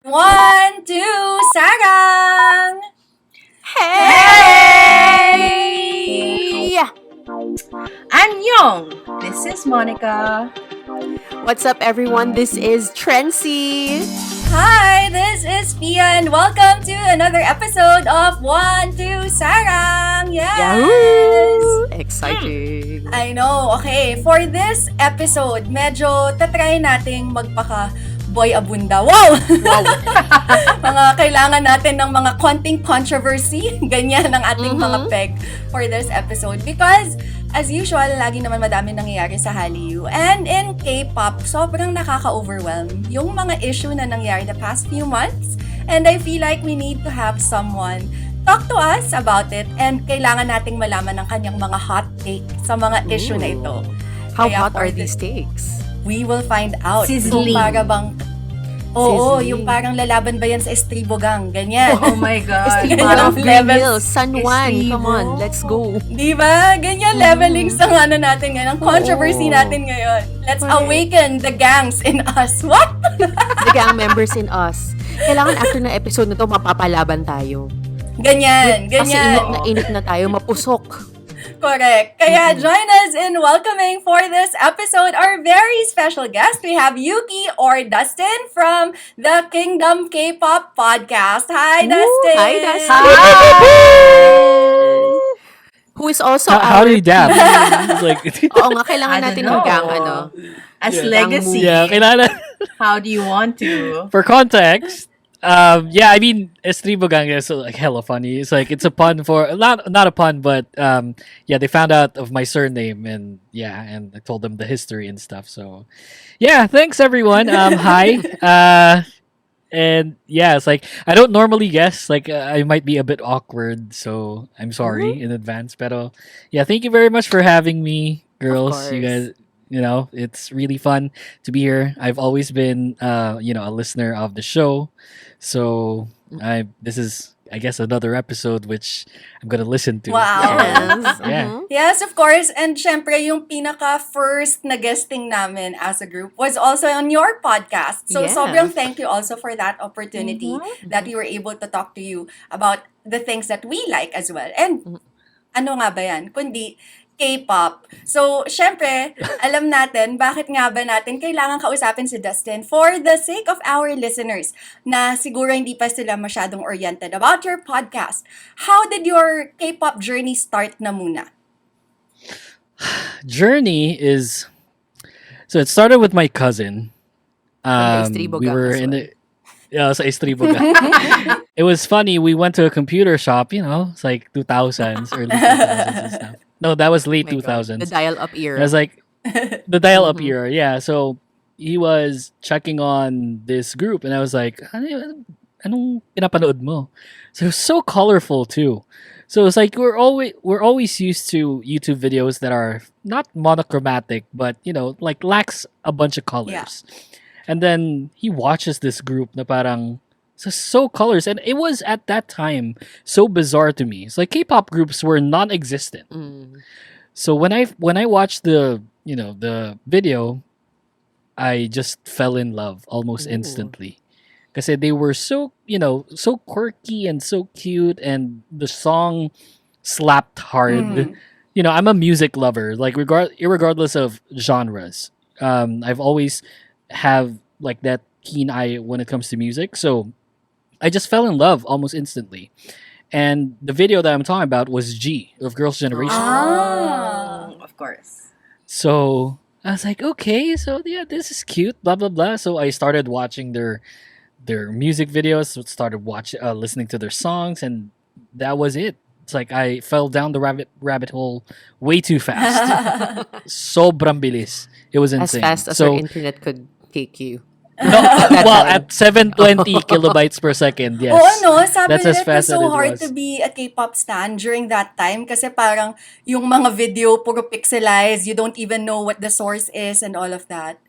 One, two, Sarang! Hey! Annyeong! This is Monica. What's up, everyone? This is Trency. Hi, this is Pia and welcome to another episode of One, Two, Sarang! Yes! Yahoo! Exciting. I know. Okay, for this episode, medyo tatry nating magpaka boy abunda. Wow! Mga kailangan natin ng mga konting controversy. Ganyan ang ating mga peg for this episode. Because, as usual, lagi naman madami nangyayari sa Hallyu. And in K-pop, sobrang nakaka-overwhelm yung mga issue na nangyari the past few months. And I feel like we need to have someone talk to us about it. And kailangan nating malaman ng kanyang mga hot take sa mga issue na ito. How Kaya hot for are these takes? We will find out. Sizzling. Kung para bang Oo, Sizzling. yung parang lalaban ba yan sa estribo gang, ganyan. Oh my God. Ganyan ang Green level. Hills, San Juan. Estribo. Come on, let's go. Di ba? Ganyan leveling sa ano natin ngayon, ang controversy natin ngayon. Let's awaken the gangs in us. What? The gang members in us. Kailangan after ng episode na to, mapapalaban tayo. Ganyan, Kasi ganyan. init na tayo, mapusok. Correct. Kaya join us in welcoming for this episode our very special guest. We have Yuuki or Dustin from the Kingdom KPop Podcast. Hi, Dustin! Hi, Dustin! Who is also How do you dab? It's like, Oo nga, kailangan I don't natin know. mag-gang, As Yeah. legacy, yeah, kailangan. how do you want to? For context, yeah, I mean, Estribo Gang is like hella funny. It's like it's a pun for not a pun, but yeah, they found out of my surname and yeah, and I told them the history and stuff. So yeah, thanks everyone. Hi. And yeah, it's like I don't normally guess. Like I might be a bit awkward, so I'm sorry in advance. Pero yeah, thank you very much for having me, girls. You course. guys, you know, it's really fun to be here. I've always been, a listener of the show, so this is, I guess, another episode which I'm gonna listen to. Wow. Yes. Yeah. Mhm. Yes, of course. And syempre, yung pinaka-first na guesting namin as a group was also on your podcast. So, Yes. sobrang thank you also for that opportunity that we were able to talk to you about the things that we like as well. And ano nga ba yan? Kundi K-pop. So, syempre, alam natin bakit nga ba natin kailangan kausapin si Dustin for the sake of our listeners na siguro hindi pa sila masyadong oriented about your podcast. How did your K-pop journey start na muna? Journey is so it started with my cousin. From the Estribo We Gang were as in well. the sa Estribo Gang. It was funny. We went to a computer shop. It's like 2000s, early 2000s and stuff. No, that was late Oh my God. 2000s. The dial-up era. It was like the dial-up era. Yeah. So he was checking on this group, and I was like, "Anong pinapanood mo?" So it was so colorful too. So it's like we're always used to YouTube videos that are not monochromatic, but like lacks a bunch of colors. And then he watches this group na parang so colors, and it was at that time so bizarre to me. It's like K-pop groups were non-existent. Mm. So when I watched the the video, I just fell in love almost Ooh. instantly. Because they were so so quirky and so cute, and the song slapped hard. I'm a music lover, like irregardless of genres. I've always have like that keen eye when it comes to music. So I just fell in love almost instantly. And the video that I'm talking about was G of Girls' Generation. Of course. So I was like, okay, so yeah, this is cute, blah blah blah. So I started watching their music videos, started listening to their songs, and that was it. It's like I fell down the rabbit hole way too fast. Sobrang bilis. It was As insane. fast as so our internet could take you. no, that well, time. at 720 kilobytes per second, yes. Oo, no? Sabi That's nila as it was fast as so it hard was. to be a K-pop stan during that time kasi parang yung mga video puro pixelized, you don't even know what the source is and all of that.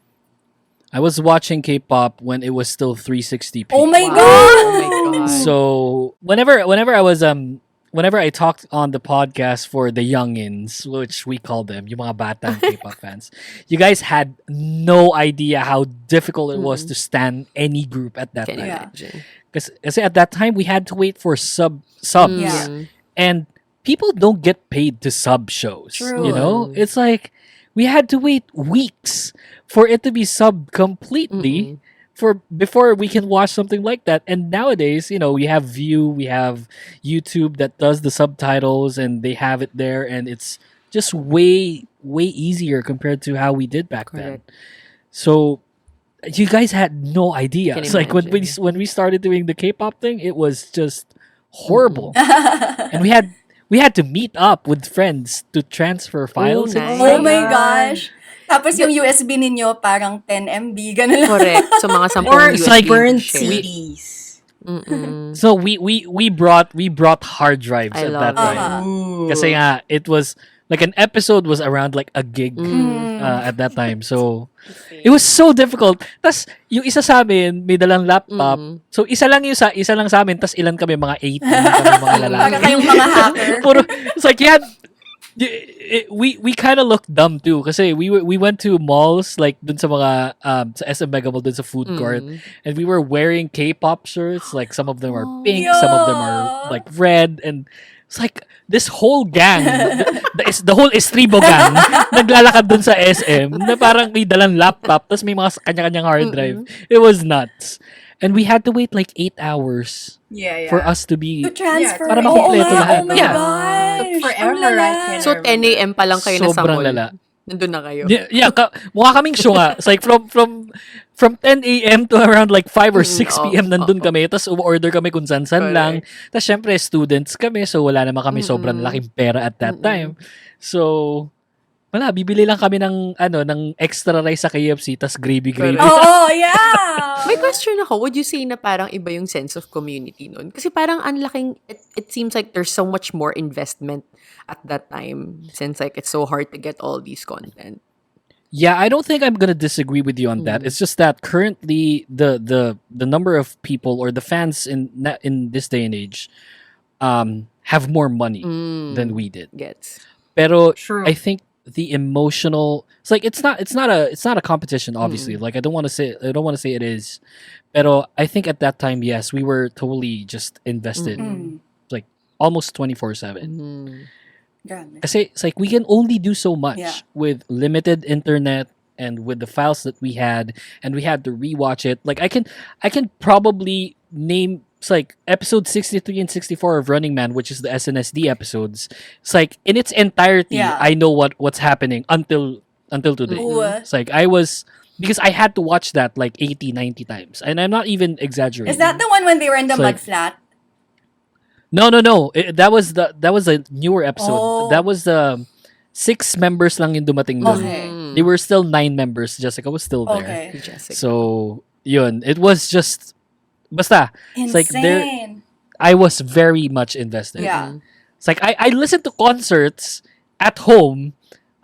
I was watching K-pop when it was still 360p. Oh my Wow. God! Oh my God. So whenever I was whenever I talked on the podcast for the youngins, which we call them, yung mga batang K-pop fans, you guys had no idea how difficult it was to stand any group at that Can time. imagine. Because at that time we had to wait for subs, Yeah. and people don't get paid to sub shows. True. You know, it's like we had to wait weeks for it to be subbed completely for before we can watch something like that. And nowadays, you know, we have View, we have YouTube that does the subtitles, and they have it there, and it's just way easier compared to how we did back then. Correct. So you guys had no idea. Can It's like imagine. when we started doing the K-pop thing, it was just horrible, and we had to meet up with friends to transfer files. and nice. Oh stuff. my God. gosh. Tapos yung USB ninyo parang 10 MB, ganun lang. Correct. So, mga 10 Or USB burnt share. CDs. So we brought hard drives I at love that it. time. Ooh. Kasi nga, it was like an episode was around like a gig at that time. So it was so difficult. Tas yung isa sa amin may dalang laptop. So isa lang sa amin, tas ilan kami, mga 18 kami, mga lalaki. Para kayong mga hacker. Puro, it's like we kind of looked dumb too kasi we went to malls like dun sa mga sa SM Mega Mall dun sa food court, and we were wearing K-pop shirts, like some of them are pink, some of them are like red, and it's like this whole gang, the whole Estribo gang, naglalakad dun sa SM na parang may dalang laptop tas may mga kanya-kanyang hard drive. It was nuts. And we had to wait like 8 hours Yeah. for us to be To transfer. para Oo makumpleto nga, lahat. Oh my Yeah. gosh. Took forever, Ang lala. I can So, 10 a.m. pa lang kayo nasa Sobrang mall. lala. Nandun na kayo. Yeah, mukha kaming syunga. It's like from 10 a.m. to around like 5 or 6 p.m. nandun kami. Tapos order kami kung san-san lang. Tapos syempre students kami, so wala naman kami sobrang laking pera at that time. So wala, bibili lang kami ng extra rice sa KFC tas gravy. Oo, yeah. May question ako. Would you say na parang iba yung sense of community nun? Kasi parang ang laking, it seems like there's so much more investment at that time since like it's so hard to get all these content. Yeah, I don't think I'm gonna disagree with you on that. It's just that currently the number of people or the fans in this day and age have more money than we did. Gets. Pero True. I think the emotional, it's like it's not a competition, obviously. Like I don't want to say it is. Pero I think at that time, yes, we were totally just invested like almost 24/7. Grabe. Kasi it's like we can only do so much Yeah. with limited internet and with the files that we had, and we had to rewatch it. Like I can probably name, it's like episode 63 and 64 of Running Man, which is the SNSD episodes. It's like in its entirety, Yeah. I know what's happening until today. Ooh. It's like because I had to watch that like 80, 90 times, and I'm not even exaggerating. Is that the one when they were in the It's mud like- flat? No. That was a newer episode. Oh. That was the 6 members lang yung dumating dun. Okay. They were still 9 members. Jessica was still there. Okay. Jessica. So, yun. It was just, basta. It's like Insane. I was very much invested. Yeah. It's like I listened to concerts at home.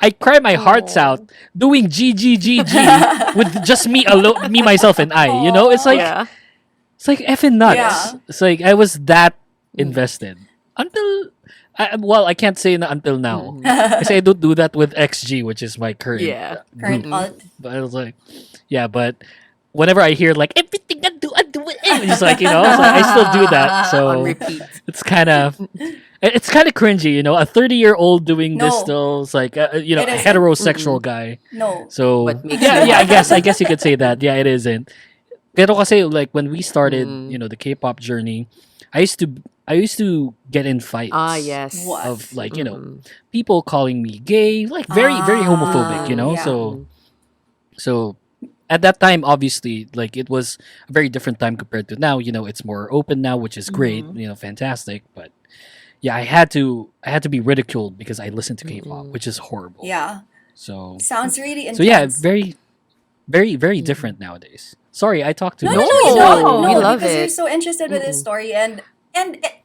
I cry my hearts out doing GGGG with just me alone, me, myself, and I. You know, it's like yeah. it's like effing nuts. Yeah. It's like I was that invested until. I can't say na until now. Kasi I don't do that with XG, which is my current Yeah. Current group. alt. But I was like, yeah, but whenever I hear like everything I do it. It's like, you know, so I still do that. So On repeat. it's kind of cringy, you know, a 30-year-old doing this No. still. It's like a It isn't. heterosexual guy. No. So What makes yeah, it yeah, I guess you could say that. Yeah, it isn't. Pero kasi like when we started, you know, the K-pop journey, I used to get in fights. Ah, yes. What? Of like, you know, people calling me gay, like very homophobic, you know. yeah. So at that time, obviously, like it was a very different time compared to now. You know, it's more open now, which is great. You know, fantastic. But yeah, I had to be ridiculed because I listened to K-pop, which is horrible. Yeah. So Sounds really intense. so yeah, very different nowadays. Sorry, I talked too No, much. no, no, we love because it. you're so interested with this story, and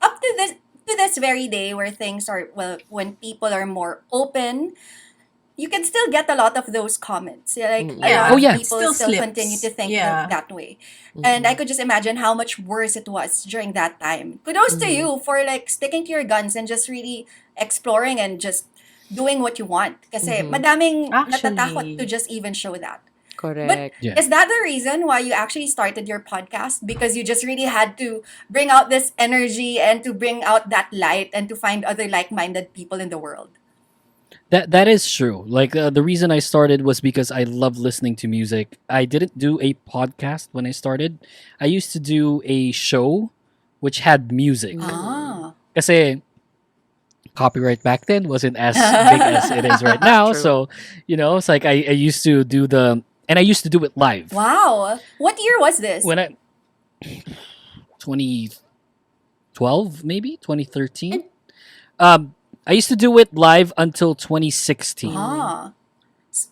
up to this very day, where things are, well, when people are more open you can still get a lot of those comments. Yeah, like a Yeah. lot Oh, of yeah. people Still still slips. continue to think Yeah. that way. And I could just imagine how much worse it was during that time. Kudos to you for like sticking to your guns and just really exploring and just doing what you want. Kasi madaming natatakot to Actually. just even show that. But Correct. Yeah. is that the reason why you actually started your podcast? Because you just really had to bring out this energy and to bring out that light and to find other like-minded people in the world. That is true. Like the reason I started was because I love listening to music. I didn't do a podcast when I started. I used to do a show which had music. Ah. Kasi copyright back then wasn't as big as it is right now. True. So, it's like I used to do and I used to do it live. Wow. What year was this? When I 2012 maybe 2013. I used to do it live until 2016. Ah.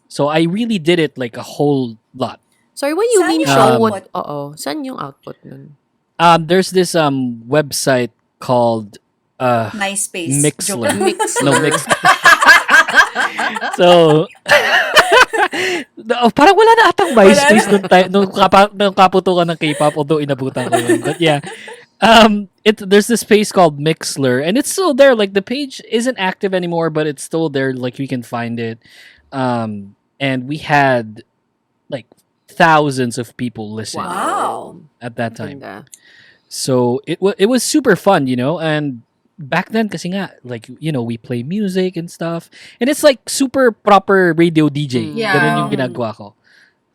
So I really did it like a whole lot. Sorry, when you Saan mean yung show, output? saan yung output nun? There's this website called MySpace. Mixler. Joke. Mixler. No, Mix. So parang wala na atang MySpace nung kaputukan ng K-pop, although inabutan ko yun. But yeah. There's this space called Mixler, and it's still there. Like the page isn't active anymore, but it's still there. Like we can find it. And we had like thousands of people listening Wow. at that time. Ganda. So it was super fun, and back then kasi nga, like, we play music and stuff. And it's like super proper radio DJ. Yeah. Ganun yung ginagawa ko.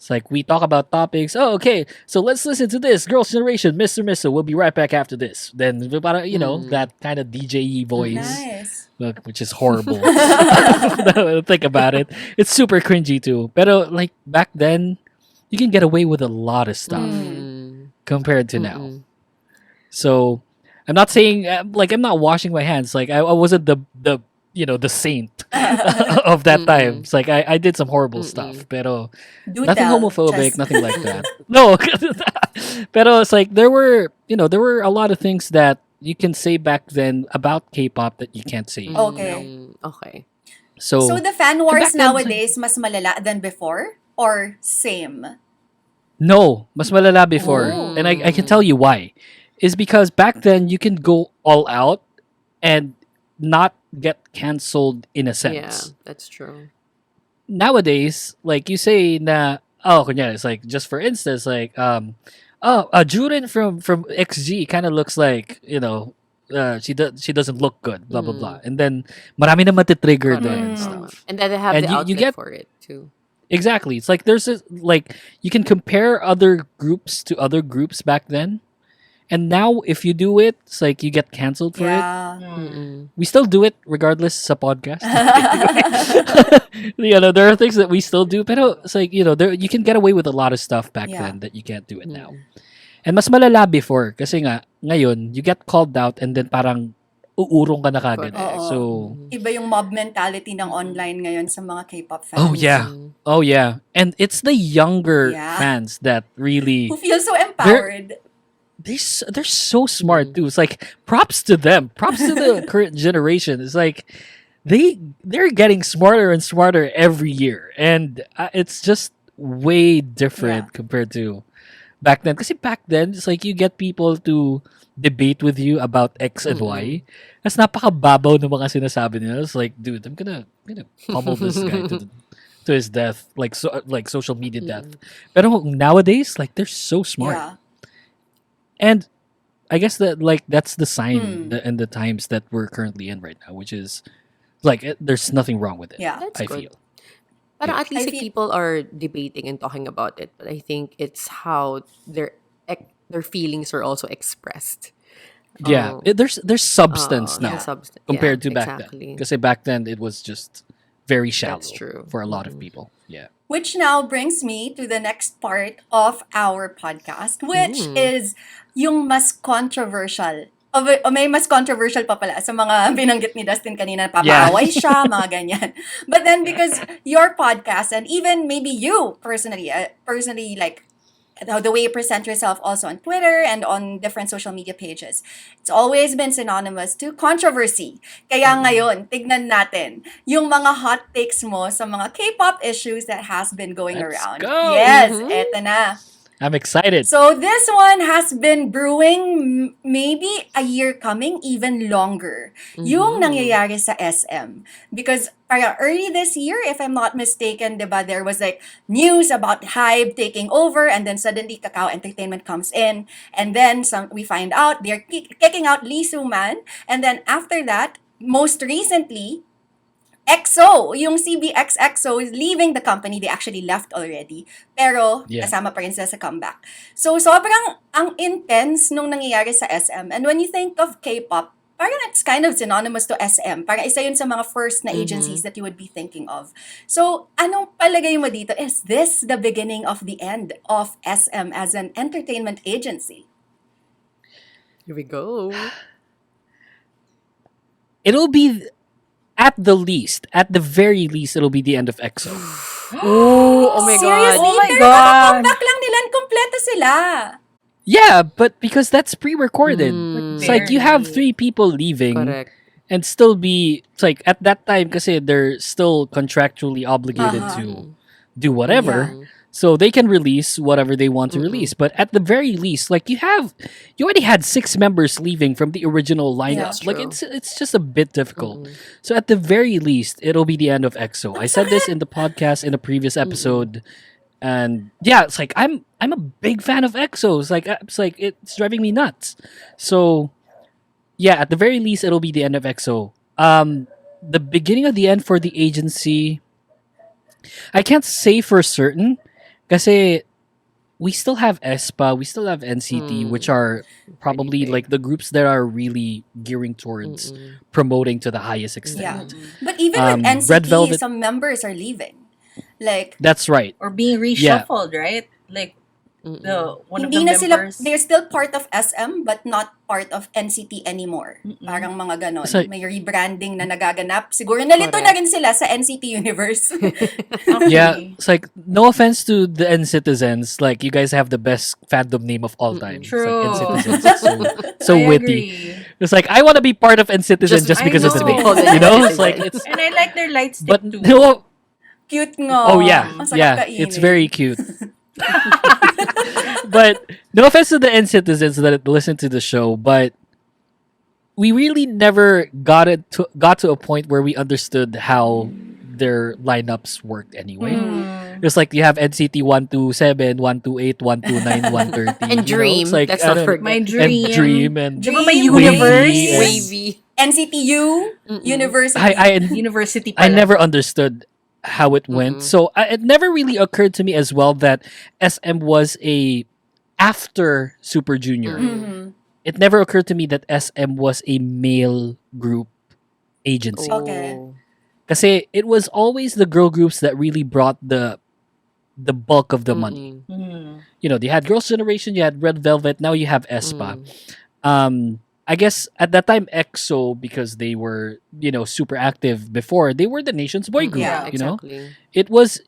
It's like we talk about topics. Oh, okay. So let's listen to this. Girls' Generation, Mr. Mr. We'll be right back after this. Then, parang, that kind of DJ voice, Nice. which is horrible. Think about it. It's super cringy too. Pero like back then, you can get away with a lot of stuff compared to now. So I'm not saying like I'm not washing my hands. Like I wasn't the saint of that time. It's like I did some horrible stuff, pero Do nothing tell. homophobic, Just- nothing like that. No, pero it's like there were a lot of things that you can say back then about K-pop that you can't say. Okay. Okay. So, So the fan wars back then, nowadays mas malala than before or same? no, mas malala before, Oh. and I can tell you why. Is because back then you can go all out and not get canceled in a Yeah, sense. that's true. Nowadays, like you say na kunyari, it's like just for instance, like Jurin from XG kind of looks like, she doesn't look good, blah blah blah. And then marami na matitrigger doon and stuff. And then they have And the you outlet get- for it too. Exactly. It's like there's this, like you can compare other groups to other groups back then. And now if you do it, it's like you get canceled for it. Yeah. We still do it regardless sa podcast. There are things that we still do, pero it's like, you can get away with a lot of stuff back Yeah. then that you can't do it now. And mas malala before kasi nga ngayon you get called out and then parang uurong ka na kagad. Oo. So Iba yung mob mentality ng online ngayon sa mga K-pop fans. oh yeah. And it's the younger Yeah. fans that really Who feel so empowered. they're so smart too. It's like props to them. Props to the current generation. It's like they're getting smarter and smarter every year, and it's just way different compared to back then. Because back then, it's like you get people to debate with you about X and Y. That's napakababaw ng mga sinasabi nila. It's like, dude, I'm gonna pummel this guy to his death, like social media death. Pero nowadays, like they're so smart. Yeah. And I guess that's the sign and the times that we're currently in right now, which is like there's nothing wrong with it. Yeah. That's I good. feel. Parang at least I like, feel- people are debating and talking about it, but I think it's how their feelings are also expressed. Yeah, Oh. there's substance Oh, now compared to back then. exactly. Because back then it was just very shallow That's true. for a lot of people. Yeah. Which now brings me to the next part of our podcast, which is yung mas controversial. O may mas controversial pa pala sa mga binanggit ni Dustin kanina, papaaway siya, mga ganyan. But then because your podcast and even maybe you personally like the way you present yourself also on Twitter and on different social media pages. It's always been synonymous to controversy. Kaya ngayon, tignan natin yung mga hot takes mo sa mga K-pop issues that has been going Let's around. go! Yes, eto na. I'm excited. So this one has been brewing maybe a year coming, even longer. Yung nangyayari sa SM. Because para early this year, if I'm not mistaken, diba, there was like news about Hybe taking over, and then suddenly Kakao Entertainment comes in, and then we find out they're kicking out Lee Soo-man, and then after that, most recently, EXO, yung CBX EXO is leaving the company. They actually left already. Pero, Yeah. kasama pa rin sila sa comeback. So, sobrang ang intense nung nangyayari sa SM. And when you think of K-pop, parang it's kind of synonymous to SM. Parang isa yun sa mga first na agencies that you would be thinking of. So, anong palagay mo dito? Is this the beginning of the end of SM as an entertainment agency? Here we go. It'll be, at the very least, it'll be the end of EXO. Oh my Seriously? God. Oh my Pero God. kaka-comeback lang nila, kompleto sila. Yeah, but because that's pre-recorded. It's like you have Barely. 3 people leaving Correct. and still be, it's like at that time kasi they're still contractually obligated to do whatever. Yeah. So they can release whatever they want to release. But at the very least, like you already had 6 members leaving from the original lineup. That's Like true. it's just a bit difficult. So at the very least, it'll be the end of EXO. I said this in the podcast in a previous episode. And yeah, it's like I'm a big fan of EXO. It's driving me nuts. So yeah, at the very least, it'll be the end of EXO. The beginning of the end for the agency, I can't say for certain, kasi we still have aespa, we still have NCT, which are probably big. like the groups that are really gearing towards promoting to the highest Yeah. extent. But even with Red NCT, Velvet- some members are leaving. Like, That's right. Or being reshuffled, right? Like one of hindi the na sila, members. they're still part of SM but not part of NCT anymore. Parang mga ganon. So- May rebranding na nagaganap. Siguro nalito na rin sila sa NCT universe. Yeah, it's like no offense to the N-Citizens, like you guys have the best fandom name of all time. True. It's like N-Citizens. It's so I witty. agree. It's like I want to be part of N-Citizen just I because of the know. name. Just to be You know, called it's like N-Citizen. it's. And I like their light stick But too. no, Cute nga. oh yeah, Ang sarap yeah, kainin. it's very cute. But no offense to the N-Citizens that listen to the show, but we really never got to a point where we understood how their lineups worked anyway. It's like you have NCT 127, 128, 129, 130. And Dream. It's like, Let's I not don't- forget. My And dream. Dream and Di ba may Dream, universe? Wavy, Wavy. NCTU, University. I University I pala. never understood how it went. So it never really occurred to me as well that SM was a after Super Junior. It never occurred to me that SM was a male group agency. Okay. Oh. Kasi it was always the girl groups that really brought the bulk of the money. You know, they had Girls' Generation, you had Red Velvet, now you have aespa. I guess at that time EXO, because they were, you know, super active before, they were the nation's boy group. Yeah, you know, exactly. it wasn't.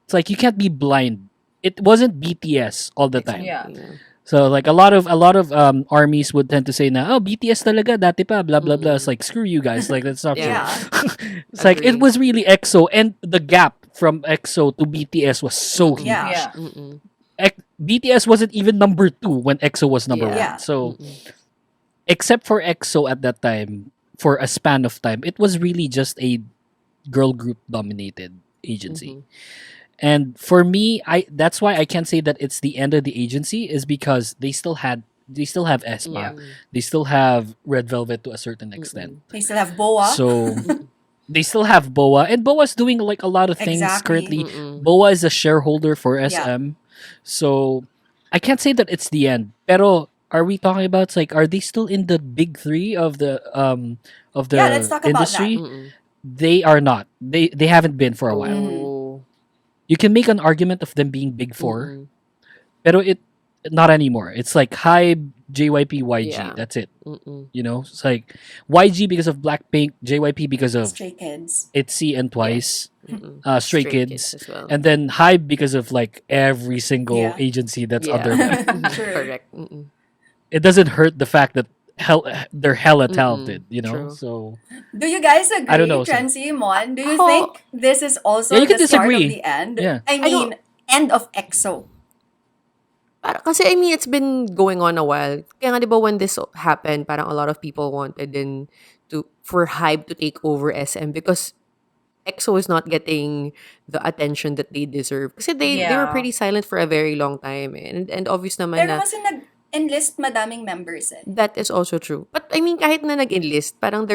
It's like you can't be blind. It wasn't BTS all the time. Yeah. So like a lot of armies would tend to say na, oh, BTS talaga dati pa, blah blah blah. It's like, screw you guys, like that's not Yeah. true. It's like it Agree. was really EXO, and the gap from EXO to BTS was so huge. Yeah. Yeah. BTS wasn't even number 2 when EXO was number Yeah. 1. So except for EXO at that time, for a span of time, it was really just a girl group dominated agency. And for me, that's why I can't say that it's the end of the agency, is because they still have aespa. Yeah. They still have Red Velvet to a certain extent. They still have BoA. So they still have BoA, and BoA's doing like a lot of things Exactly. currently. BoA is a shareholder for SM. So I can't say that it's the end. Pero are we talking about, like, are they still in the big 3 of the Yeah, let's talk about industry? They are not. They haven't been for a while. Oh. You can make an argument of them being big 4. Pero not anymore. It's like Hybe, JYP, YG. Yeah. That's it. Mm-mm. You know, it's like YG because of Blackpink, JYP because of Stray Kids. ITZY and Twice, Mm-mm. Stray Stray Kids, as well. and then Hybe because of like every single Yeah. agency that's Yeah. underbelly. True. Correct. Mm-mm. It doesn't hurt the fact that they're hella talented, you know. True. So Do you guys agree, I don't know. So, Transy, Mon? Do you Ako- think this is also Yeah, you the can start of disagree. the end? Yeah. I mean, end of EXO. Kasi I mean, it's been going on a while. Kaya nga, di ba, when this happened, parang a lot of people wanted then for Hybe to take over SM because EXO is not getting the attention that they deserve. Kasi they were Yeah. pretty silent for a very long time. And obvious naman Pero na kasi nag-enlist madaming members eh. that is also true. But I mean, kahit na nag-enlist, parang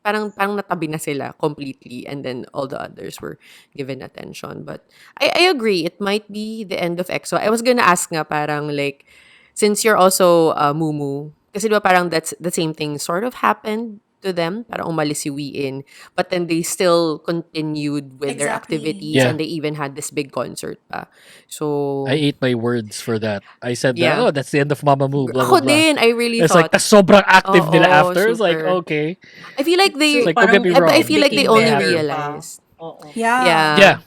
parang natabi na sila completely and then all the others were given attention. But I agree, it might be the end of EXO. I was gonna ask nga parang like, since you're also Mumu, kasi diba parang that's the same thing sort of happened to them, parang umalis si Wheein, but then they still continued with their Exactly. activities Yeah. and they even had this big concert pa. So, I ate my words for that. I said Yeah. that, oh, that's the end of Mamamoo, blah, ako blah, blah. din, I really It's like, thought, tas sobrang active nila Oo, after. It's like, super. okay. I feel like they, It's like, Parang don't get me wrong. I feel like they became only better pa. realized. Oo. Yeah. Yeah. Yeah.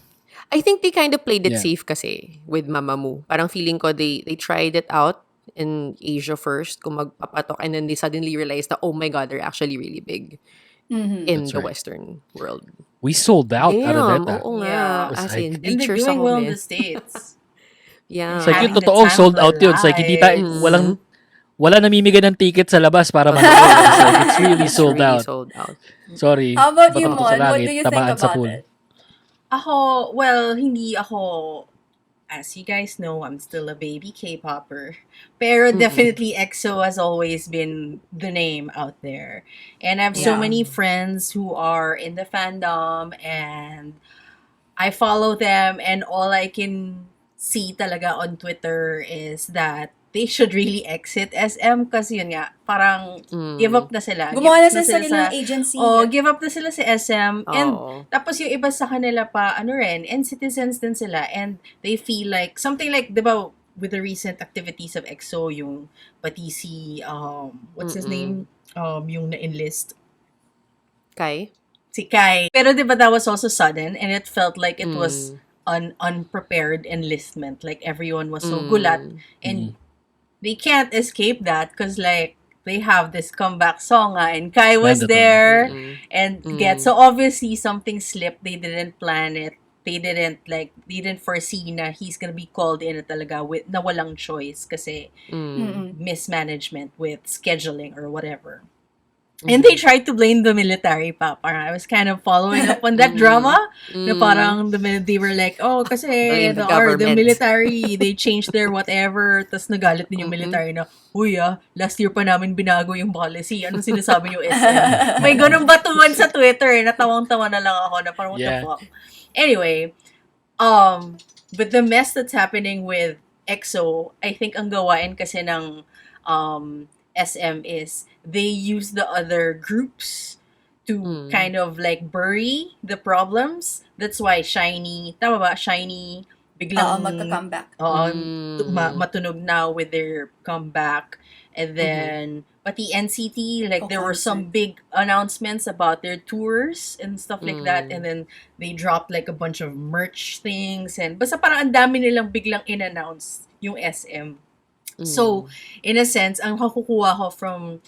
I think they kind of played it Yeah. safe kasi with Mamamoo. Parang feeling ko they tried it out in Asia first kung magpapatok and then they suddenly realized that, oh my God, they're actually really big in That's the right. Western world. We sold out Damn, Araneta. oo nga. Yeah. It was As like- in, And beat they're your doing well in sahome the States. Yeah. It's like Having yung the totoong time sold of out yun. It's like hindi tayo, life. wala namimigay ng ticket sa labas para manood. It's like, it's really It's sold really out. sold out. Sorry. How about you, Bato-bato Mon? sa What langit, do you think tamaan sa about pool. it? Ako, well, hindi ako, as you guys know, I'm still a baby K-popper. Pero definitely EXO has always been the name out there. And I have so Yeah. many friends who are in the fandom and I follow them and all I can see talaga on Twitter is that they should really exit SM kasi yun nga, parang give up na sila. Gumawa na Give up sa sariling agency. Oh, give up na sila sa SM. And Oo. tapos yung iba sa kanila pa, ano rin, and citizens din sila. And they feel like, something like, di ba, with the recent activities of EXO, yung pati si, what's his name? Yung na-enlist. Kai? Si Kai. Pero di ba that was also sudden and it felt like it was an unprepared enlistment. Like everyone was so gulat. And they can't escape that because like they have this comeback song and Kai was Mandatory. there and so obviously something slipped. They didn't plan it. They didn't foresee na he's gonna be called in na talaga with na walang choice kasi mismanagement with scheduling or whatever. And they tried to blame the military pa. Parang I was kind of following up on that drama. Na parang they were like, oh, kasi Blame the the government. military, they changed their whatever. Tapos nagalit din yung military na, uy last year pa namin binago yung policy. Anong sinasabi yung SM? May ganun batuan sa Twitter. Natawang-tawa na lang ako na parang what Yeah. the fuck. Anyway, with the mess that's happening with EXO, I think ang gawain kasi ng SM is they use the other groups to kind of like bury the problems. That's why Shiny, tama ba? Shiny, biglang Magka-comeback. matunog now with their comeback. And then, pati NCT, like there were some big announcements about their tours and stuff like that. And then they dropped like a bunch of merch things. And basta parang ang dami nilang biglang in-announce yung SM. So, in a sense, ang hakukuha ko from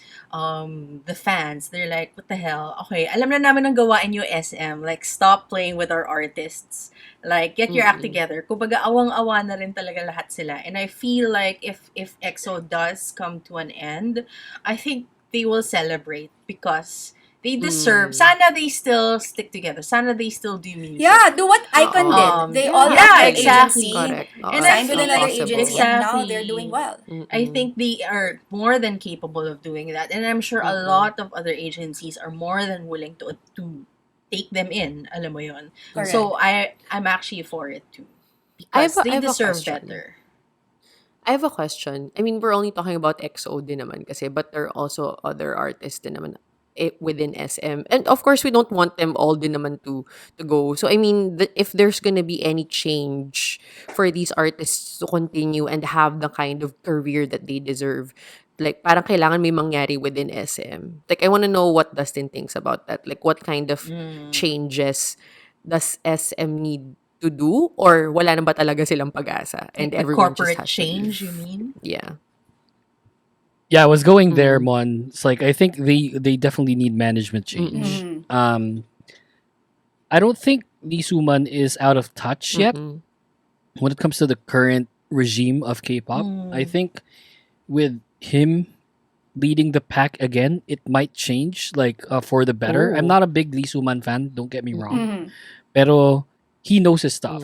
the fans, they're like, what the hell? Okay, alam na namin ang gawain yung SM. Like, stop playing with our artists. Like, get your act together. Kumbaga, awang-awa na rin talaga lahat sila. And I feel like if EXO does come to an end, I think they will celebrate because they deserve. Sana they still stick together. Sana they still do music. Yeah, do what Icon did. They all yeah, left their exactly. agency, Correct. And signed I with feel another like- agency, and now Exactly. they're doing well. I think they are more than capable of doing that. And I'm sure a lot of other agencies are more than willing to take them in. Alam mo yun. Correct. So I'm actually for it too. I Because have a- they I have a deserve question. better. I have a question. I mean, we're only talking about EXO din naman kasi, but there are also other artists din naman within SM. And of course, we don't want them all din naman to go. So I mean, if there's gonna be any change for these artists to continue and have the kind of career that they deserve, like parang kailangan may mangyari within SM. Like I want to know what Dustin thinks about that. Like what kind of changes does SM need to do, or wala na ba talaga silang pag-asa and A everyone just corporate has change, to you leave? mean? Yeah. Yeah, I was going there, Mon. It's like I think they definitely need management change. I don't think Lee Suman is out of touch yet when it comes to the current regime of K-pop. I think with him leading the pack again, it might change like for the better. I'm Oh. not a big Lee Suman fan, don't get me wrong. Pero he knows his stuff.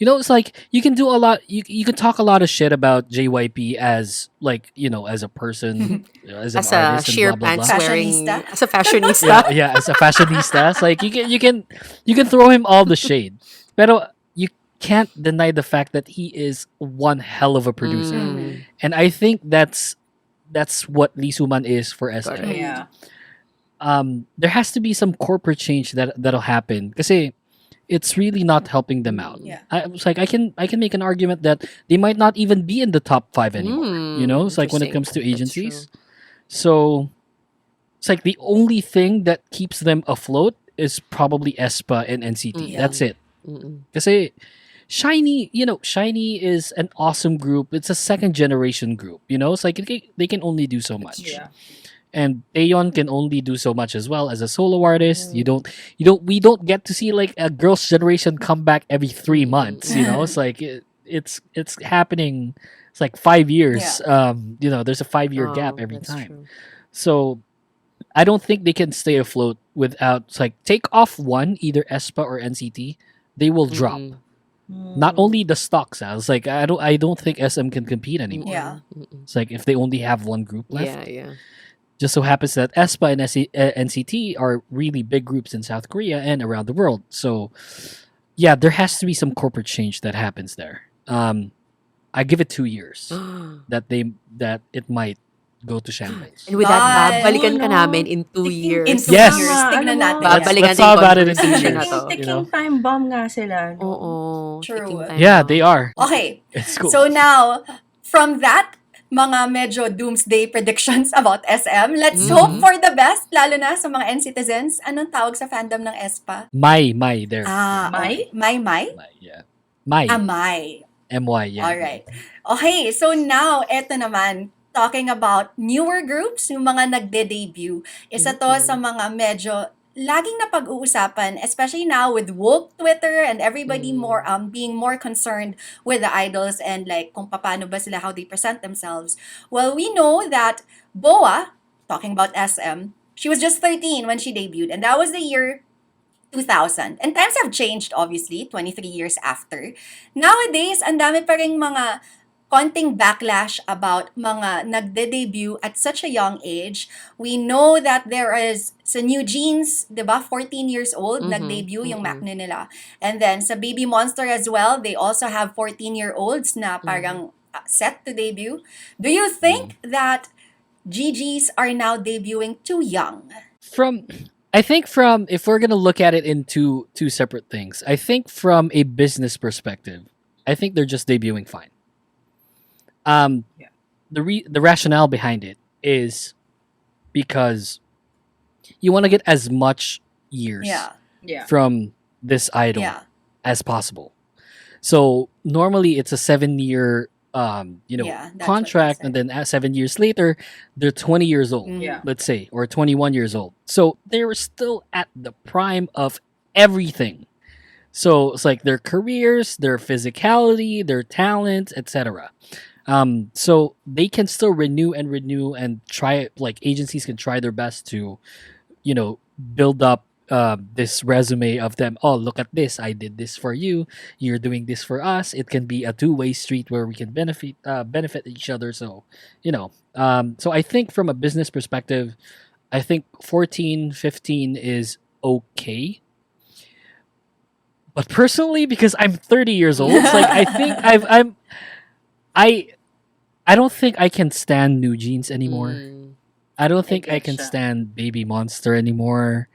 You know, it's like you can do a lot. You can talk a lot of shit about JYP as like as a person, as an As a artist, and sheer blah blah blah. pants wearing, Fashionista? as a fashionista. Yeah, as a fashionista, it's like you can throw him all the shade, pero you can't deny the fact that he is one hell of a producer, and I think that's what Lee Suman is for SM. Correct. Yeah. There has to be some corporate change that'll happen because it's really not helping them out. Yeah. I was like, I can make an argument that they might not even be in the top 5 anymore. It's like when it Interesting. comes to That's agencies. true. So it's like the only thing that keeps them afloat is probably aespa and NCT. That's it. Kasi Shiny is an awesome group. It's a second generation group. It's like they can only do so much. Yeah. And Taeyeon can only do so much as well as a solo artist. We don't get to see like a girls' generation come back every 3 months. It's like it's happening. It's like 5 years. There's a 5-year gap every That's time. true. So I don't think they can stay afloat without. It's like take off one, either aespa or NCT, they will drop. Not only the stocks. I was like, I don't think SM can compete anymore. Yeah. It's like if they only have one group left. Yeah. Just so happens that aespa and NCT are really big groups in South Korea and around the world. So, yeah, there has to be some corporate change that happens there. I give it 2 years that it might go to shambles. And with that, Bye. babalikan ka Oh, no. namin in 2 years. In 2 Yes. years, tignan natin. Let's- Babalikan let's natin talk yung about it in 2 conversation years. na to. Ticking time bomb nga sila. No? Oo. True. ticking time Yeah, bomb. they are. Okay. It's cool. So now, from that, mga medyo doomsday predictions about SM, let's hope for the best, lalo na sa mga N-citizens. Anong tawag sa fandom ng ESPA? My there. Okay. Mai? Mai? Yeah. My. Mai. MY, yeah. Alright. Okay, so now, eto naman, talking about newer groups, yung mga nagde-debut. Isa to sa mga medyo laging napag-uusapan, especially now with woke Twitter and everybody more being more concerned with the idols and like kung paano ba sila, how they present themselves. Well, we know that Boa, talking about SM, she was just 13 when she debuted, and that was the year 2000. And times have changed, obviously, 23 years after. Nowadays, ang dami pa ring mga konting backlash about mga nagde-debut at such a young age. We know that there is sa New Jeans, 'di ba, 14 years old, nag-debut yung MACNA nila. And then sa Baby Monster as well, they also have 14-year-olds na parang set to debut. Do you think that GGs are now debuting too young? I think if we're gonna look at it in two separate things, I think from a business perspective, I think they're just debuting fine. The rationale behind it is because you want to get as much years Yeah. from this idol Yeah. as possible. So normally it's a 7-year Yeah, that's contract, what and then 7 years later they're 20 years old, Yeah. let's say, or 21 years old. So they were still at the prime of everything. So it's like their careers, their physicality, their talent, etc. So they can still renew and try. Like agencies can try their best to, build up this resume of them. Oh, look at this! I did this for you. You're doing this for us. It can be a two-way street where we can benefit each other. So, so I think from a business perspective, I think 14, 15 is okay. But personally, because I'm 30 years old, it's like I think I don't think I can stand New Jeans anymore. I don't think I can getcha. stand Baby Monster anymore.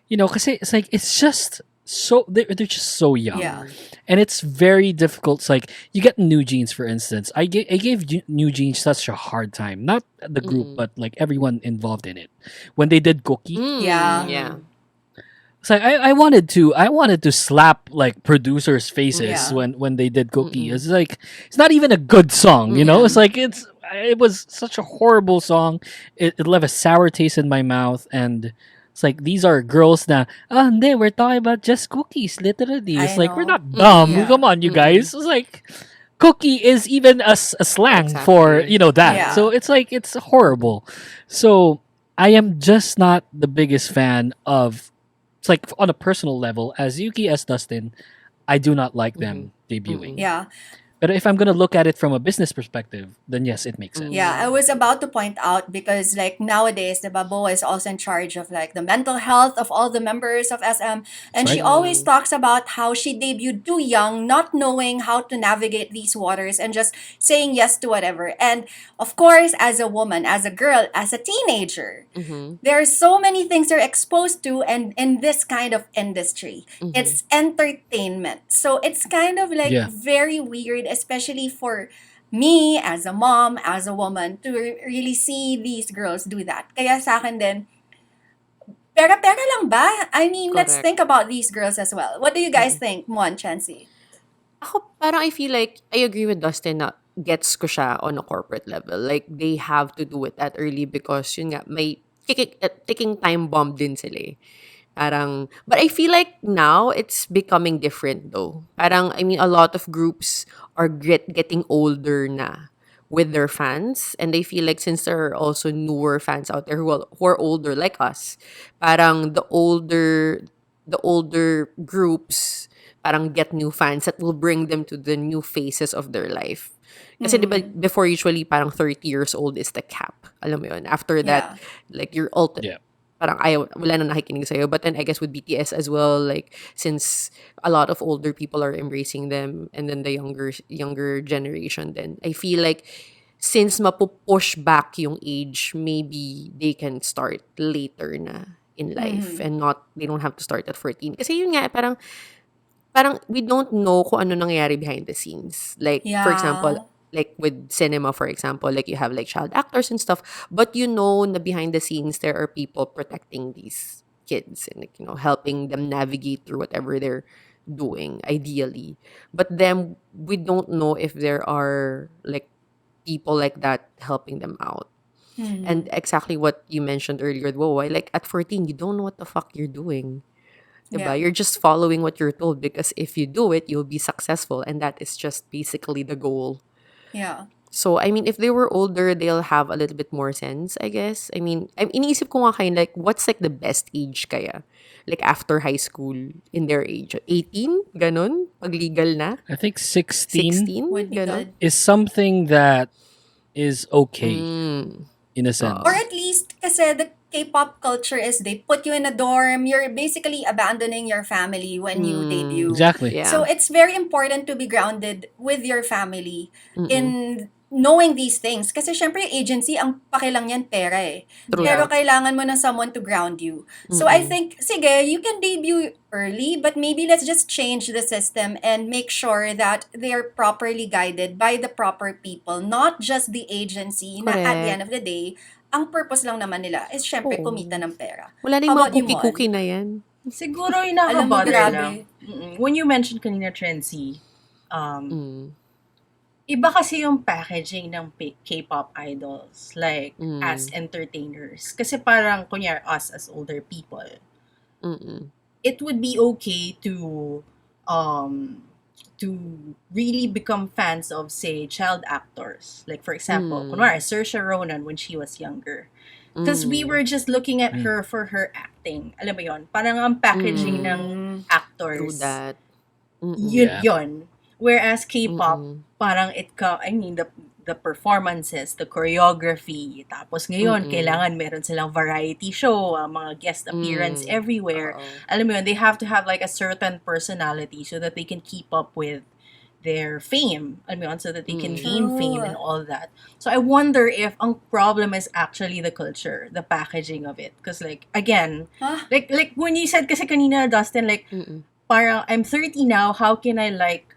Because it's like it's just so they're just so young, Yeah. and it's very difficult. It's like you get New Jeans, for instance. I gave New Jeans such a hard time, not the group, Mm-mm. but like everyone involved in it when they did Cookie. Yeah. Yeah. It's like I wanted to slap like producers' faces Yeah. when they did Cookie. Mm-mm. It's like it's not even a good song, Yeah. It's like it was such a horrible song. It left a sour taste in my mouth, and it's like these are girls na hindi, we're talking about just cookies, literally. It's I like we're know. not dumb. Yeah. Come on, you guys. It's like cookie is even a slang for Exactly. that. Yeah. So it's like it's horrible. So I am just not the biggest fan of. It's like on a personal level, as Yuki as Dustin, I do not like them debuting. Yeah. But if I'm gonna look at it from a business perspective, then yes, it makes sense. Yeah, I was about to point out because like nowadays the Babo is also in charge of like the mental health of all the members of SM, and she right. always talks about how she debuted too young, not knowing how to navigate these waters and just saying yes to whatever. And of course, as a woman, as a girl, as a teenager, Mm-hmm. there are so many things they're exposed to, and in this kind of industry it's entertainment, so it's kind of like Yeah. very weird, especially for me as a mom, as a woman, to really see these girls do that. Kaya sa akin din, pera-pera lang ba? I mean, let's Correct. think about these girls as well. What do you guys think, Mon, Chansey? Ako, parang I feel like, I agree with Dustin na gets ko siya on a corporate level. Like, they have to do it that early because, yun nga, may ticking time bomb din sila eh. Parang, but I feel like now it's becoming different though. Parang, I mean, a lot of groups are getting older na with their fans. And I feel like since there are also newer fans out there who are older like us, parang the older groups parang get new fans that will bring them to the new phases of their life. Kasi di ba, before usually parang 30 years old is the cap. Alam mo yun. After that, like your ultimate, Yeah. parang ayaw, wala na nakikinig sa'yo. But then I guess with BTS as well, like since a lot of older people are embracing them and then the younger generation then, I feel like since mapupush back yung age, maybe they can start later na in life and not, they don't have to start at 14. Kasi yun nga, parang we don't know kung ano nangyayari behind the scenes. Like, for example, like with cinema, for example, like you have like child actors and stuff, but na behind the scenes, there are people protecting these kids and like, helping them navigate through whatever they're doing, ideally. But then we don't know if there are like people like that helping them out. And exactly what you mentioned earlier, whoa, like at 14, you don't know what the fuck you're doing. Diba? You're just following what you're told because if you do it, you'll be successful. And that is just basically the goal. Yeah. So, I mean, if they were older, they'll have a little bit more sense, I guess. I mean, iniisip ko nga kayo, like, what's like the best age kaya? Like after high school, in their age? 18? Ganon? Pag legal na? I think 16 16? Would be Ganon? good. is something that is okay in a sense. Or at least, kasi the K-pop culture is they put you in a dorm. You're basically abandoning your family when you debut. Exactly. Yeah. So it's very important to be grounded with your family in knowing these things. Kasi syempre yung agency, ang pakilang yan pera eh. True. Pero kailangan mo ng someone to ground you. So I think, sige, you can debut early, but maybe let's just change the system and make sure that they are properly guided by the proper people, not just the agency na at the Correct. end of the day, ang purpose lang naman nila is syempre Oo. kumita ng pera. Wala na yung How mga about you, Mon? cookie-cookie na yan. Siguro yung Alam mo, nakabother grabe. lang. When you mentioned kanina, Trency, iba kasi yung packaging ng K-pop idols, like, as entertainers. Kasi parang, kunyari, us as older people, it would be okay to really become fans of, say, child actors. Like, for example, kunwari, Saoirse Ronan when she was younger. Because we were just looking at her for her acting. Alam mo yon? Parang ang packaging ng True actors. that. Yun. Whereas K-pop, parang the performances, the choreography. Tapos ngayon, kailangan meron silang variety show, mga guest appearance everywhere. Alam mo yun, they have to have like a certain personality so that they can keep up with their fame, so that they can gain True. fame and all that. So I wonder if ang problem is actually the culture, the packaging of it. Because like, again, Huh? like when you said kasi kanina, Dustin, like, parang I'm 30 now, how can I like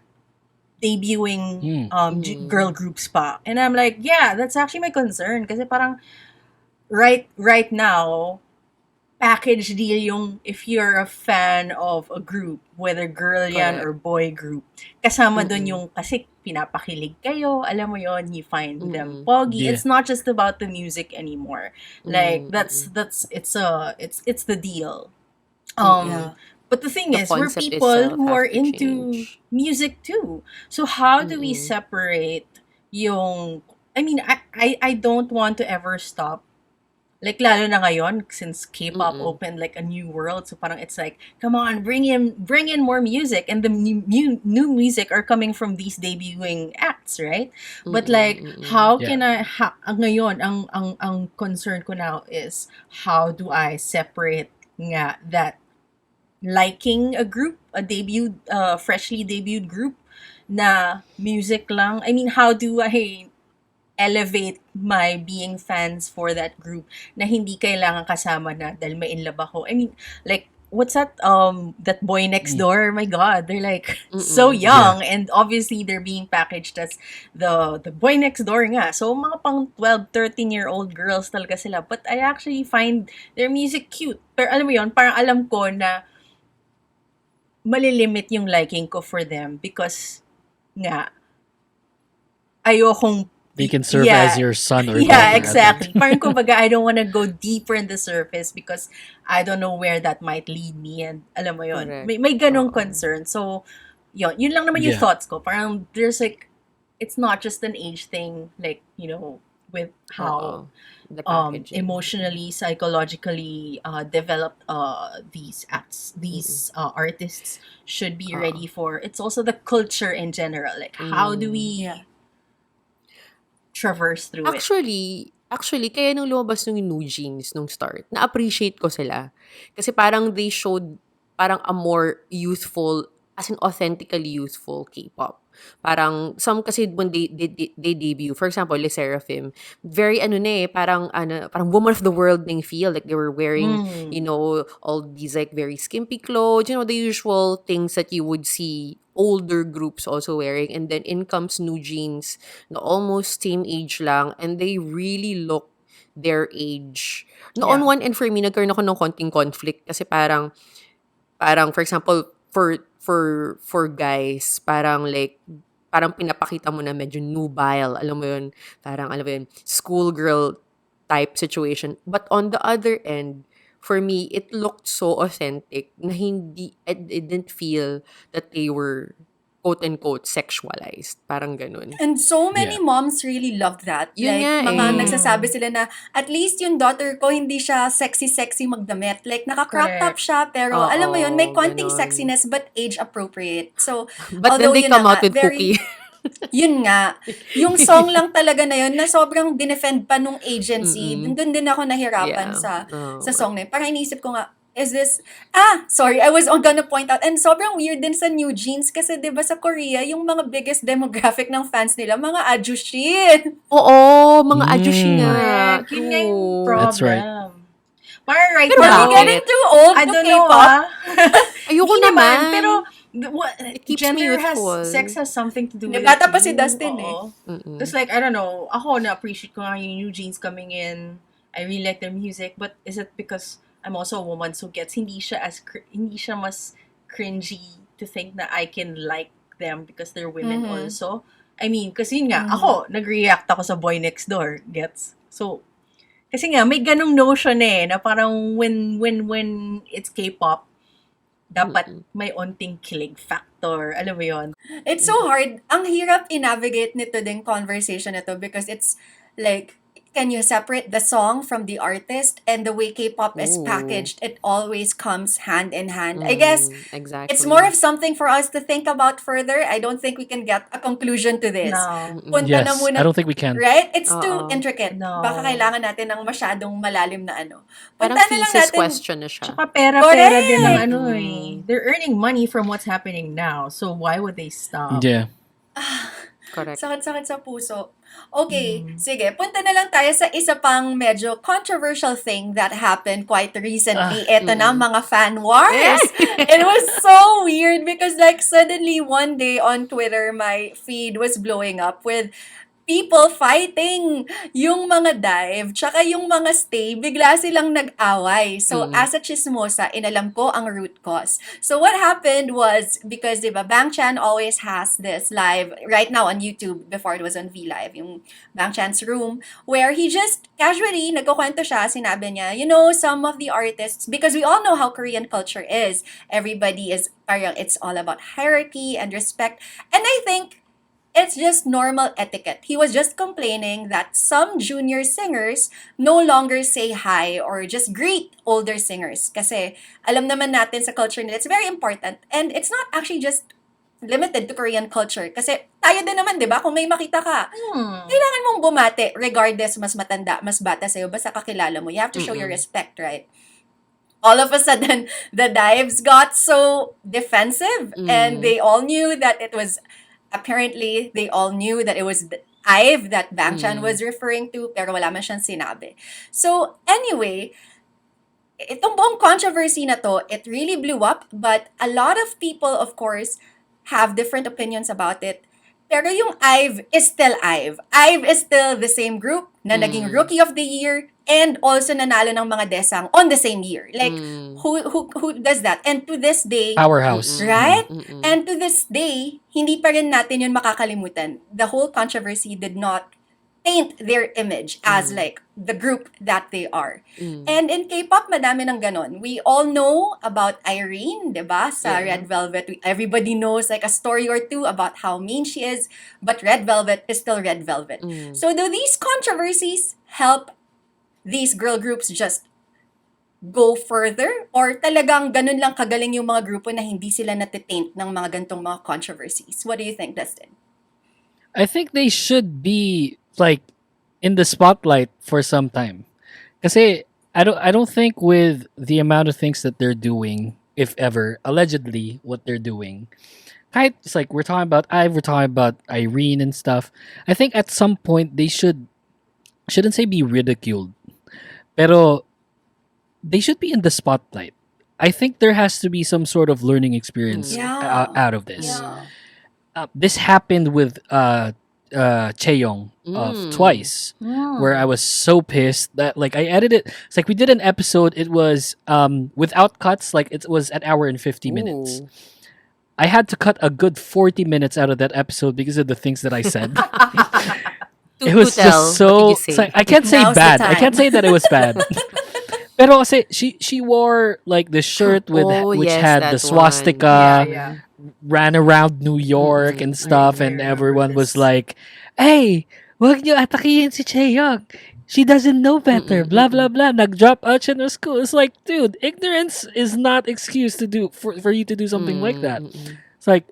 debuting girl groups pa? And I'm like, yeah, that's actually my concern. Kasi parang right now, package deal yung if you're a fan of a group, whether girl yan or boy group, kasama dun yung kasi pinapakilig kayo, alam mo yon, you find them pogi. Yeah. It's not just about the music anymore. Like it's the deal. Yeah. But the thing The is, we're concept people itself who has are to into change. music too. So how do we separate yung I don't want to ever stop. Like, lalo na ngayon, since K-pop opened like a new world, so parang it's like, come on, bring in more music, and the new music are coming from these debuting acts, right? But like, how can ngayon, ang concern ko now is, how do I separate nga that liking a group, freshly debuted group, na music lang? I mean, how do I elevate my being fans for that group na hindi kailangan kasama na dahil may in love ako? I mean, like, what's that boy next door? My God, they're like so young, and obviously they're being packaged as the boy next door nga. So mga pang 12, 13-year-old girls talaga sila. But I actually find their music cute. Pero alam mo yon, parang alam ko na malilimit yung liking ko for them because nga ayokong They can serve as your son or yeah, daughter. exactly. Parang kumbaga, I don't want to go deeper in the surface because I don't know where that might lead me, and alam mo yun, Correct. may ganong concern. So, yun lang naman yung thoughts ko. Parang there's like, it's not just an age thing, like, with how The packaging. emotionally, psychologically developed these acts, these artists should be ready for. It's also the culture in general. Like, how do we traverse through it? Actually, kaya nung lumabas nung New Jeans nung start, na-appreciate ko sila. Kasi parang they showed parang a more youthful, as in authentically youthful K-pop. Parang, some kasi when they debut, for example, Le Seraphim, very parang woman of the world ning feel. Like they were wearing, all these like very skimpy clothes, the usual things that you would see older groups also wearing. And then in comes New Jeans, na almost same age lang, and they really look their age. No, on one end for me, nagkaroon ako ng konting conflict kasi parang for example, for guys, parang pinapakita mo na medyo nubile, alam mo yun, parang alam mo yun, schoolgirl type situation. But on the other end, for me, it looked so authentic na it didn't feel that they were quote-unquote sexualized. Parang ganun. And so many moms really loved that. Yun Like, nga mga eh. nagsasabi sila na, at least yung daughter ko, hindi siya sexy magdamit. Like, naka-crop top siya, pero alam mo yun, may konting ganon. sexiness, but age-appropriate. So, But then although they yun come na out with nga, Cookie. yun nga, yung song lang talaga na yun, na sobrang dinefend pa nung agency, dun din ako nahirapan Yeah. sa song na yun. Parang inisip ko nga, is this, sorry, I was gonna point out, and sobrang weird din sa New Jeans, kasi diba sa Korea, yung mga biggest demographic ng fans nila, mga ajushi. Oo, mga ajushi nga. Correct. Yun nga yung True. problem. That's right. Parang right Pero now, Are we getting too old I to don't know, K-pop? Ayoko Hindi naman. Pero, It keeps me gender youthful. sex has something to do with Bata pa si you. Dustin Oo. Mm-mm. Just like, I don't know, ako na-appreciate ko nga yung New Jeans coming in. I really like their music, but is it because I'm also a woman, so hindi siya mas cringy to think na I can like them because they're women also. I mean, kasi yun nga, ako, nag-react ako sa Boy Next Door, gets? So, kasi nga, may ganong notion na parang when it's K-pop, dapat may onting kilig factor. Alam mo yun? It's so hard. Ang hirap i-navigate nito din conversation nito because it's like, can you separate the song from the artist, and the way K-pop is packaged, it always comes hand in hand. I guess Exactly. it's more of something for us to think about further. I don't think we can get a conclusion to this. No. Punta na Yes, muna, I don't think we can. right? It's Oo. too intricate. No. Baka kailangan natin ng masyadong malalim na ano. Parang Punta na lang thesis natin. question na siya. Tsaka pera-pera din ng Correct! They're earning money from what's happening now. So why would they stop? Yeah. Correct. Sakit-sakit sa puso. Okay, sige. Punta na lang tayo sa isa pang medyo controversial thing that happened quite recently. Ito na, mga fan wars. It was so weird because like suddenly one day on Twitter, my feed was blowing up with people fighting. Yung mga dive, tsaka yung mga stay, bigla silang nag-away. So, as a chismosa, inalam ko ang root cause. So, what happened was, because, diba, Bang Chan always has this live, right now on YouTube, before it was on V Live, yung Bang Chan's room, where he just casually, nagkukwento siya, sinabi niya, you know, some of the artists, because we all know how Korean culture is, everybody is, parang, it's all about hierarchy and respect. And I think, it's just normal etiquette. He was just complaining that some junior singers no longer say hi or just greet older singers. Kasi alam naman natin sa culture nila, it's very important. And it's not actually just limited to Korean culture. Kasi tayo din naman, di ba? Kung may makita ka, kailangan mong bumate regardless mas matanda, mas bata sa'yo, basta kakilala mo. You have to show your respect, right? All of a sudden, the dives got so defensive and they all knew that it was apparently, they all knew that it was Ive that Bang Chan was referring to, pero wala man siyang sinabi. So, anyway, itong buong controversy na to, it really blew up, but a lot of people, of course, have different opinions about it. Pero yung Ive is still Ive. Ive is still the same group na naging Rookie of the Year and also nanalo ng mga desang on the same year. Like, who does that? And to this day, Powerhouse. right? And to this day, hindi pa rin natin yun makakalimutan. The whole controversy did not paint their image as like the group that they are. And in K-pop, madami ng ganon. We all know about Irene, diba? Sa Red Velvet, everybody knows like a story or two about how mean she is, but Red Velvet is still Red Velvet. So do these controversies help these girl groups just go further? Or talagang ganun lang kagaling yung mga grupo na hindi sila natitaint ng mga gantong mga controversies? What do you think, Dustin? I think they should be like in the spotlight for some time. Kasi I don't think with the amount of things that they're doing, if ever, allegedly what they're doing. Kahit it's like we're talking about we're talking about Irene and stuff. I think at some point they shouldn't say be ridiculed. Pero they should be in the spotlight. I think there has to be some sort of learning experience out of this. This happened with Chaeyoung of Twice, where I was so pissed that like I edited. It's like we did an episode. It was without cuts. Like it was an hour and 50 minutes. I had to cut a good 40 minutes out of that episode because of the things that I said. It was just so. It's like, I can't say bad. I can't say that it was bad. Pero kasi she wore like the shirt with which had the swastika, ran around New York and stuff, and everyone was like, "Hey, wag niyo atakihin si Chaeyoung. She doesn't know better." Blah blah blah. Nag-drop out siya ng school. It's like, dude, ignorance is not excuse to do for you to do something like that. It's like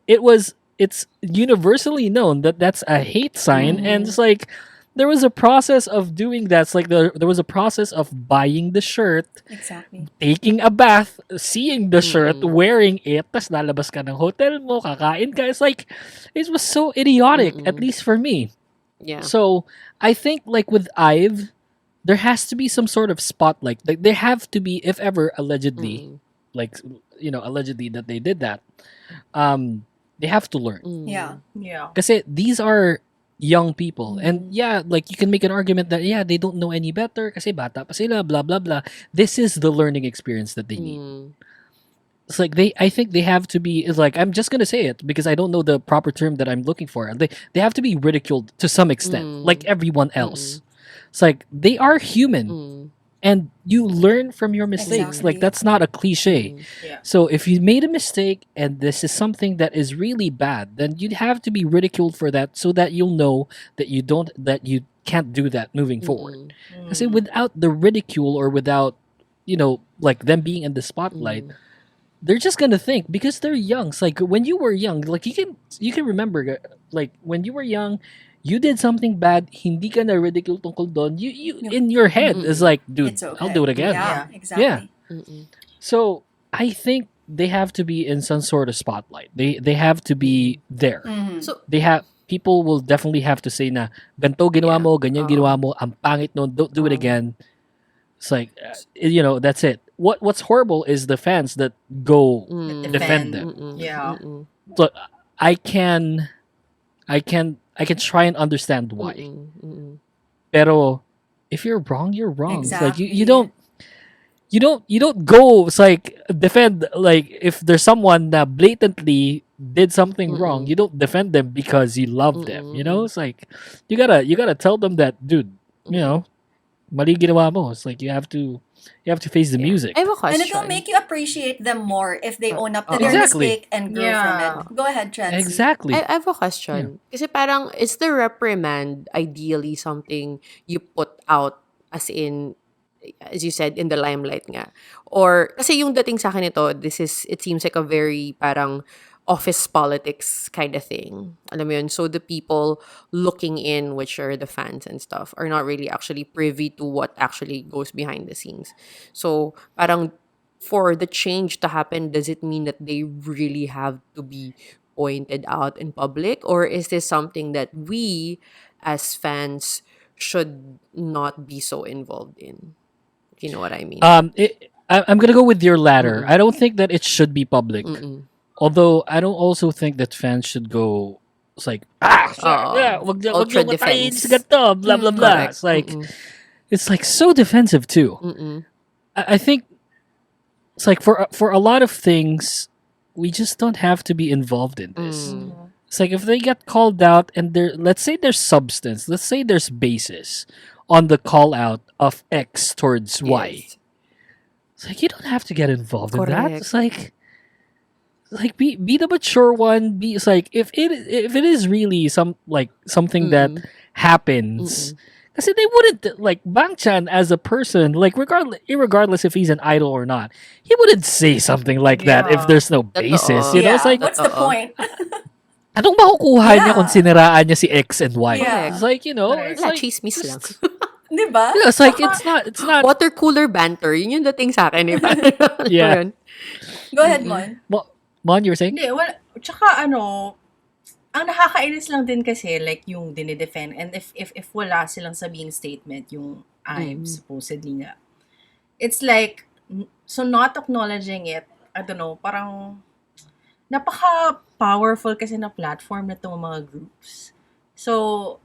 it's universally known that that's a hate sign, and it's like there was a process of doing that. It's like there was a process of buying the shirt, exactly, taking a bath, seeing the shirt, wearing it, tas lalabas ka ng hotel mo, kakain ka. It's like it was so idiotic, at least for me. Yeah. So I think like with Ive, there has to be some sort of spotlight. Like they have to be, if ever, allegedly, like allegedly that they did that. They have to learn. Yeah. Kasi these are young people. And like you can make an argument that they don't know any better kasi bata pa sila, blah blah blah. This is the learning experience that they need. It's like I think they have to be, it's like, I'm just gonna say it because I don't know the proper term that I'm looking for. They have to be ridiculed to some extent, like everyone else. It's like they are human. And you learn from your mistakes. Exactly. Like that's not a cliche. So if you made a mistake and this is something that is really bad, then you'd have to be ridiculed for that so that you'll know that you can't do that moving forward. Kasi without the ridicule or without, like them being in the spotlight, they're just gonna think because they're young. It's like when you were young, like you can remember, like when you were young, you did something bad, hindi ka na ridicule tungkol doon. You in your head is like, dude, It's okay. I'll do it again. Yeah, exactly. Yeah. So I think they have to be in some sort of spotlight. They have to be there. So They have people will definitely have to say na ganto ginawa mo, ganyan ginawa mo, ang pangit no, don't do it again. It's like that's it. What's horrible is the fans that go defend them. Yeah. So I can try and understand why. Pero if you're wrong, you're wrong. Exactly. It's like you don't go, it's like defend, like if there's someone that blatantly did something wrong, you don't defend them because you love them. It's like you gotta tell them that, dude, mali ginawa mo. It's like you have to face the music. I have a And question. it will make you appreciate them more if they own up to their Exactly. mistake and grow Yeah. from it. Go ahead, Chancy. Exactly. I have a question. Kasi parang, is the reprimand ideally something you put out as in, as you said, in the limelight nga? Or, kasi yung dating sa akin ito, it seems like a very parang office politics kind of thing. Alam mo yun? So the people looking in, which are the fans and stuff, are not really actually privy to what actually goes behind the scenes. So parang for the change to happen, does it mean that they really have to be pointed out in public? Or is this something that we as fans should not be so involved in? If you know what I mean. I'm gonna go with your latter. I don't think that it should be public. Although I don't also think that fans should go. It's like wag niyo ultra matayin defense. sa ganito, blah blah blah. Correct. It's like so defensive too. I think it's like for a lot of things, we just don't have to be involved in this. It's like if they get called out and let's say there's substance, let's say there's basis on the call out of X towards Y. Yes. It's like you don't have to get involved in that. Correct. It's like be the mature one. It's like if it is really something that happens. Kasi they wouldn't, like, Bangchan as a person, like, irregardless if he's an idol or not, he wouldn't say something like that if there's no basis. Totoo. You know, it's like, what's the point? anong makukuha niya kung siniraan niya si X and Y? Yeah. It's like, it's Wala, like, chismis lang. Diba? it's like, it's not. Water cooler banter. Yun yung dating sa akin. Yeah. Yun. Go ahead, Mon. Mon, you were saying? Hindi, wala. Tsaka ang nakakainis lang din kasi like yung dinidefend, and if wala silang sabing statement yung I'm supposedly nga. It's like, so not acknowledging it, I don't know, parang napaka-powerful kasi na platform na itong mga groups. So,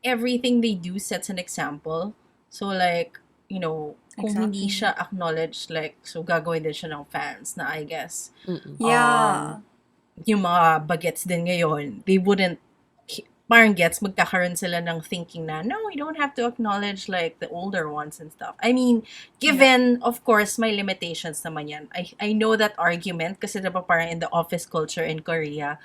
everything they do sets an example. So like, kung hindi siya acknowledged, like, so gagawin din siya ng fans na, I guess. Yeah. Yung mga bagets din ngayon, they wouldn't, parang gets, magkakaroon sila ng thinking na, no, we don't have to acknowledge, like, the older ones and stuff. I mean, given, of course, may limitations naman yan. I know that argument, kasi diba parang in the office culture in Korea,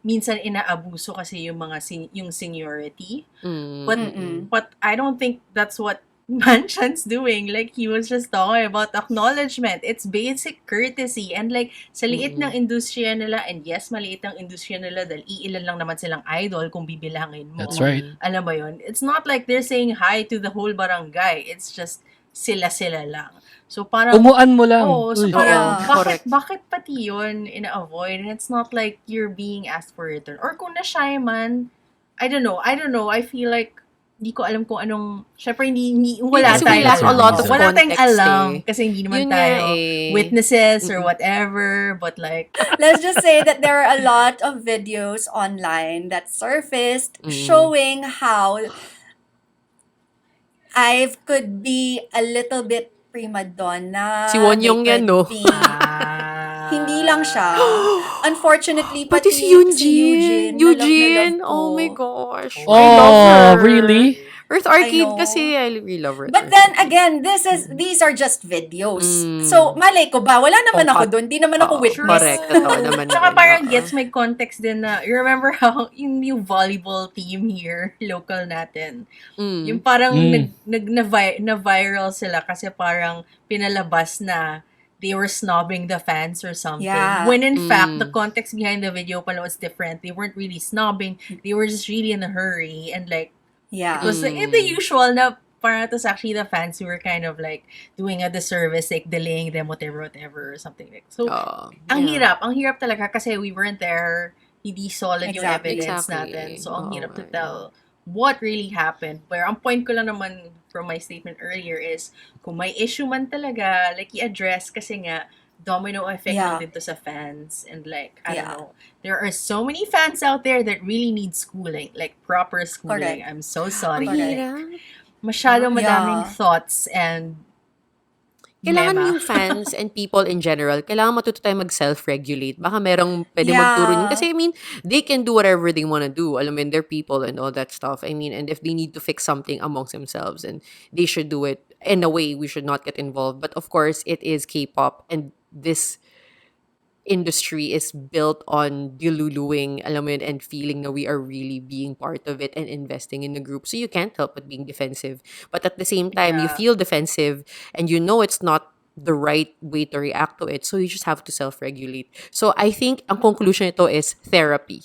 minsan inaabuso kasi yung mga, yung seniority. But I don't think that's what Manchan's doing. Like, he was just talking about acknowledgement. It's basic courtesy. And like, sa liit ng industriya nila, and yes, maliit ang industriya nila dahil iilan lang naman silang idol kung bibilangin mo. That's right. Alam mo yun? It's not like they're saying hi to the whole barangay. It's just sila lang. So parang, Umuan mo lang. so Uy. parang, Correct. bakit pati yun ina-avoid? And it's not like you're being asked for return. Or kung na-shy man, I don't know. I feel like, hindi ko alam kung anong, syempre wala Kasi tayo. we lack a lot of wala tayong context alam. eh. Kasi hindi naman Yun nga tayo eh. witnesses or whatever. But like, Let's just say that there are a lot of videos online that surfaced showing how I could be a little bit prima donna. Si Wonyong They yan, could no? be- Hindi lang siya. Unfortunately, Pati si Eugene. na love Oh ko. my gosh. I Oh, love her. really? Earth I Arcade know. kasi I really love her. But then again, these are just videos. So, malay ko ba? Wala naman ako doon. Di naman ako witness. Correct. Totoo naman. tsaka din. parang gets may context din na, you remember how yung new volleyball team here, local natin, yung parang na-viral sila kasi parang pinalabas na they were snobbing the fans or something. Yeah. When in fact, the context behind the video pala was different. They weren't really snobbing. They were just really in a hurry. And like, Yeah. it was like, the usual na parang it was actually the fans who were kind of like doing a disservice, like delaying them, whatever, or something like. So, ang hirap talaga kasi we weren't there. hindi solid yung Exactly. evidence Exactly. natin. So, ang Oo hirap to nga, tell what really happened. Where ang point ko lang naman from my statement earlier is, kung may issue man talaga, like, i-address kasi nga, domino effect Yeah. lang din to sa fans. And like, I don't Yeah. know. There are so many fans out there that really need schooling. Like, proper schooling. Correct. I'm so sorry. Ang Correct. hirap. Masyadong madaming Yeah. thoughts and Kailangan mema. yung fans and people in general, kailangan matuto tayo mag-self-regulate. Baka merong pwede magturo Yeah. yun. Kasi I mean, they can do whatever they wanna do. Alam mo yun, they're people and all that stuff. I mean, and if they need to fix something amongst themselves, and they should do it in a way, we should not get involved. But of course, it is K-pop, and this industry is built on diluluing, alam mo yun, and feeling na we are really being part of it and investing in the group. So you can't help but being defensive. But at the same time, you Yeah. feel defensive and you know it's not the right way to react to it. So you just have to self-regulate. So I think ang conclusion nito is therapy.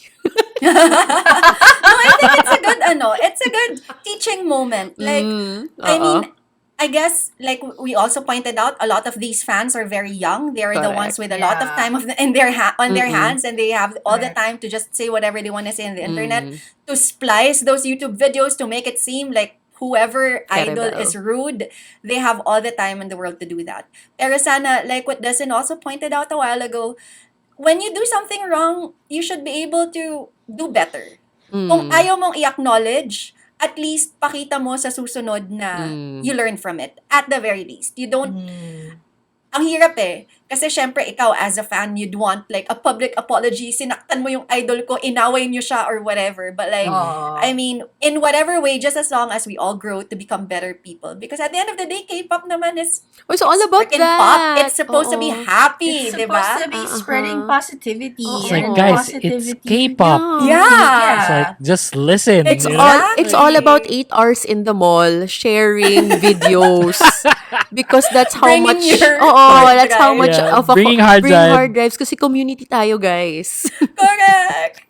No, I think it's a good teaching moment. Like, I mean, I guess, like we also pointed out, a lot of these fans are very young. They are the ones Correct. with a lot of Yeah. time on their hands, and they have all the Correct. time to just say whatever they want to say on the internet, to splice those YouTube videos to make it seem like whoever idol Terrible. is rude. They have all the time in the world to do that. Pero sana, like what Dustin also pointed out a while ago, when you do something wrong, you should be able to do better. Kung ayaw mong i-acknowledge, at least pakita mo sa susunod na you learn from it. At the very least. You don't... Ang hirap eh. Kasi syempre, ikaw as a fan, you'd want like a public apology. Sinaktan mo yung idol ko, inaway niyo siya or whatever. But like, Aw. I mean, in whatever way, just as long as we all grow to become better people. Because at the end of the day, K-pop naman is Oh, it's all about freaking that. pop. It's supposed to be Oo. happy, It's di supposed ba? to be spreading positivity. Oo. It's like, and guys, positivity. it's K-pop. Yeah. It's like, just listen. It's you know? all- It's all about 8 hours in the mall sharing videos because that's how Bringing much your that's how hard much drive. of a Bringing hard drive. hard drives kasi community tayo, guys. Correct.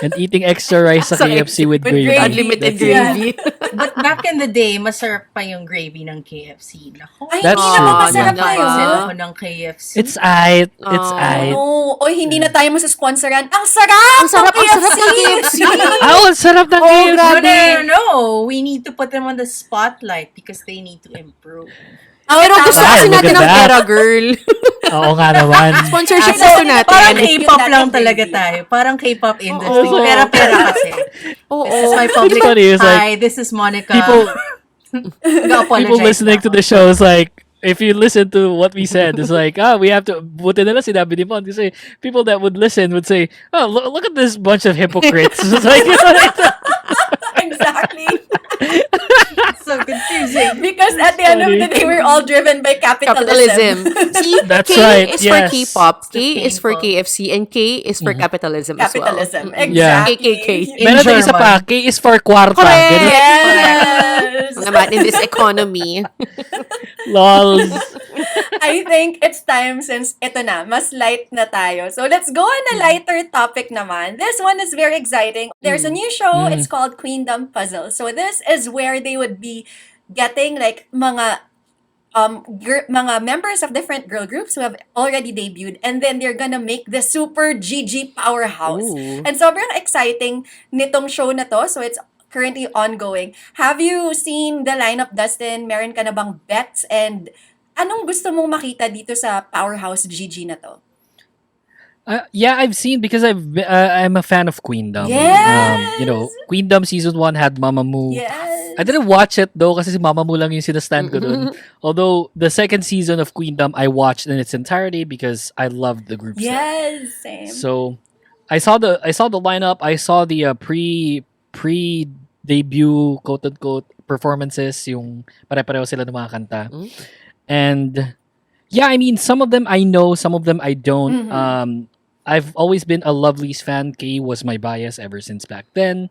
And eating extra rice sa Sa KFC with gravy. gravy. Unlimited That's it. gravy. But back in the day, masarap pa yung gravy ng KFC. Nako. Ay, That's hindi true. naman masarap Yeah. na yun. Sila ako ng KFC. It's aight. It's Oh. aight. No. Oy, hindi na tayo masasponsoran. Ang sarap! Ang sarap ng ng KFC. Oh, ang sarap ng KFC. No. We need to put them on the spotlight because they need to improve. Pero gusto Ay, kasi look natin at ng that. Pera Girl. Oo nga naman. Sponsorship So, gusto natin. Parang Yun K-pop natin, lang baby. talaga tayo. Parang K-pop industry. Oo. Pera-pera kasi. Oo. This is my public. It's funny, it's like, Hi, this is Monica. People Nag-apologize people listening na to the ako. show is like, if you listen to what we said, it's like, we have to, buti na lang sinabi ni Mon, kasi people that would listen would say, look at this bunch of hypocrites. It's like, Exactly. So confusing. Because at the end of the day, we're all driven by capitalism. See, That's K right, is yes. for K-pop, K It's is for painful. KFC, and K is for capitalism as well. Capitalism. Yeah. Exactly. KKK. meron tayong isa pa, German. K is for kwarta. Correct. Ganun. Yes. Naman in this economy. Lols. I think it's time since ito na, mas light na tayo. So let's go on a lighter topic naman. This one is very exciting. There's a new show. It's called Kingdom Puzzle. So this is where they would be getting like mga mga members of different girl groups who have already debuted, and then they're gonna make the super GG powerhouse. Ooh. And sobrang exciting nitong show na to. So it's currently ongoing. Have you seen the lineup, Dustin? Meron ka na bang bets? And anong gusto mong makita dito sa powerhouse GG na to? Yeah, I've seen because I'm a fan of Queendom. Yes! Queendom season 1 had Mamamoo. Yes. I didn't watch it though kasi si Mamamoo lang yung sinastan ko dun. Although the second season of Queendom I watched in its entirety because I loved the group set. Yes, same. So I saw the lineup. I saw the pre debut quote unquote performances, yung pare-pareho sila ng mga kanta. And yeah, I mean some of them I know, some of them I don't. I've always been a Lovelyz fan. K was my bias ever since back then.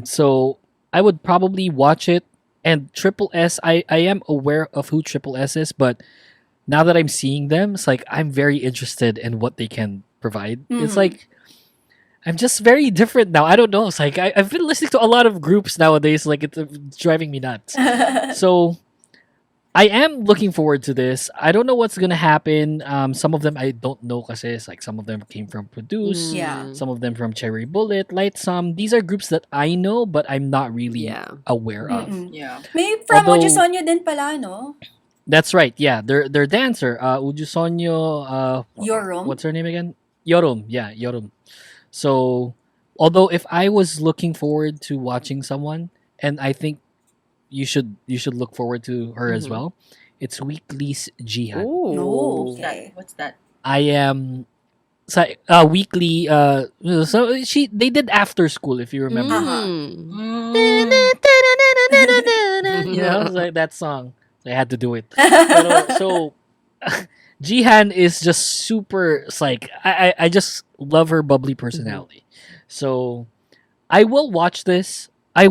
So I would probably watch it. And Triple S, I am aware of who Triple S is, but now that I'm seeing them, it's like I'm very interested in what they can provide. It's like I'm just very different now. I don't know. It's like I've been listening to a lot of groups nowadays. Like it's driving me nuts. So I am looking forward to this. I don't know what's gonna happen. Some of them I don't know kasi it's like some of them came from Produce, Yeah. some of them from Cherry Bullet, Light Some. These are groups that I know but I'm not really Yeah. aware of. Mm-mm. Yeah. May from Although- Ujusonyo din pala, no? That's right. Yeah, their dancer, Ujusonyo. Yorum. What's her name again? Yorum. Yeah, Yorum. So, although if I was looking forward to watching someone, and I think you should look forward to her as Mhm. well. It's Weekly's Jihan. Oh. Okay. What's that? I am Weekly. So they did After School, if you remember. Mm. Yeah, it was like that song. I had to do it. Pero, so Jihan is just super. It's like I just love her bubbly personality. So I will watch this. I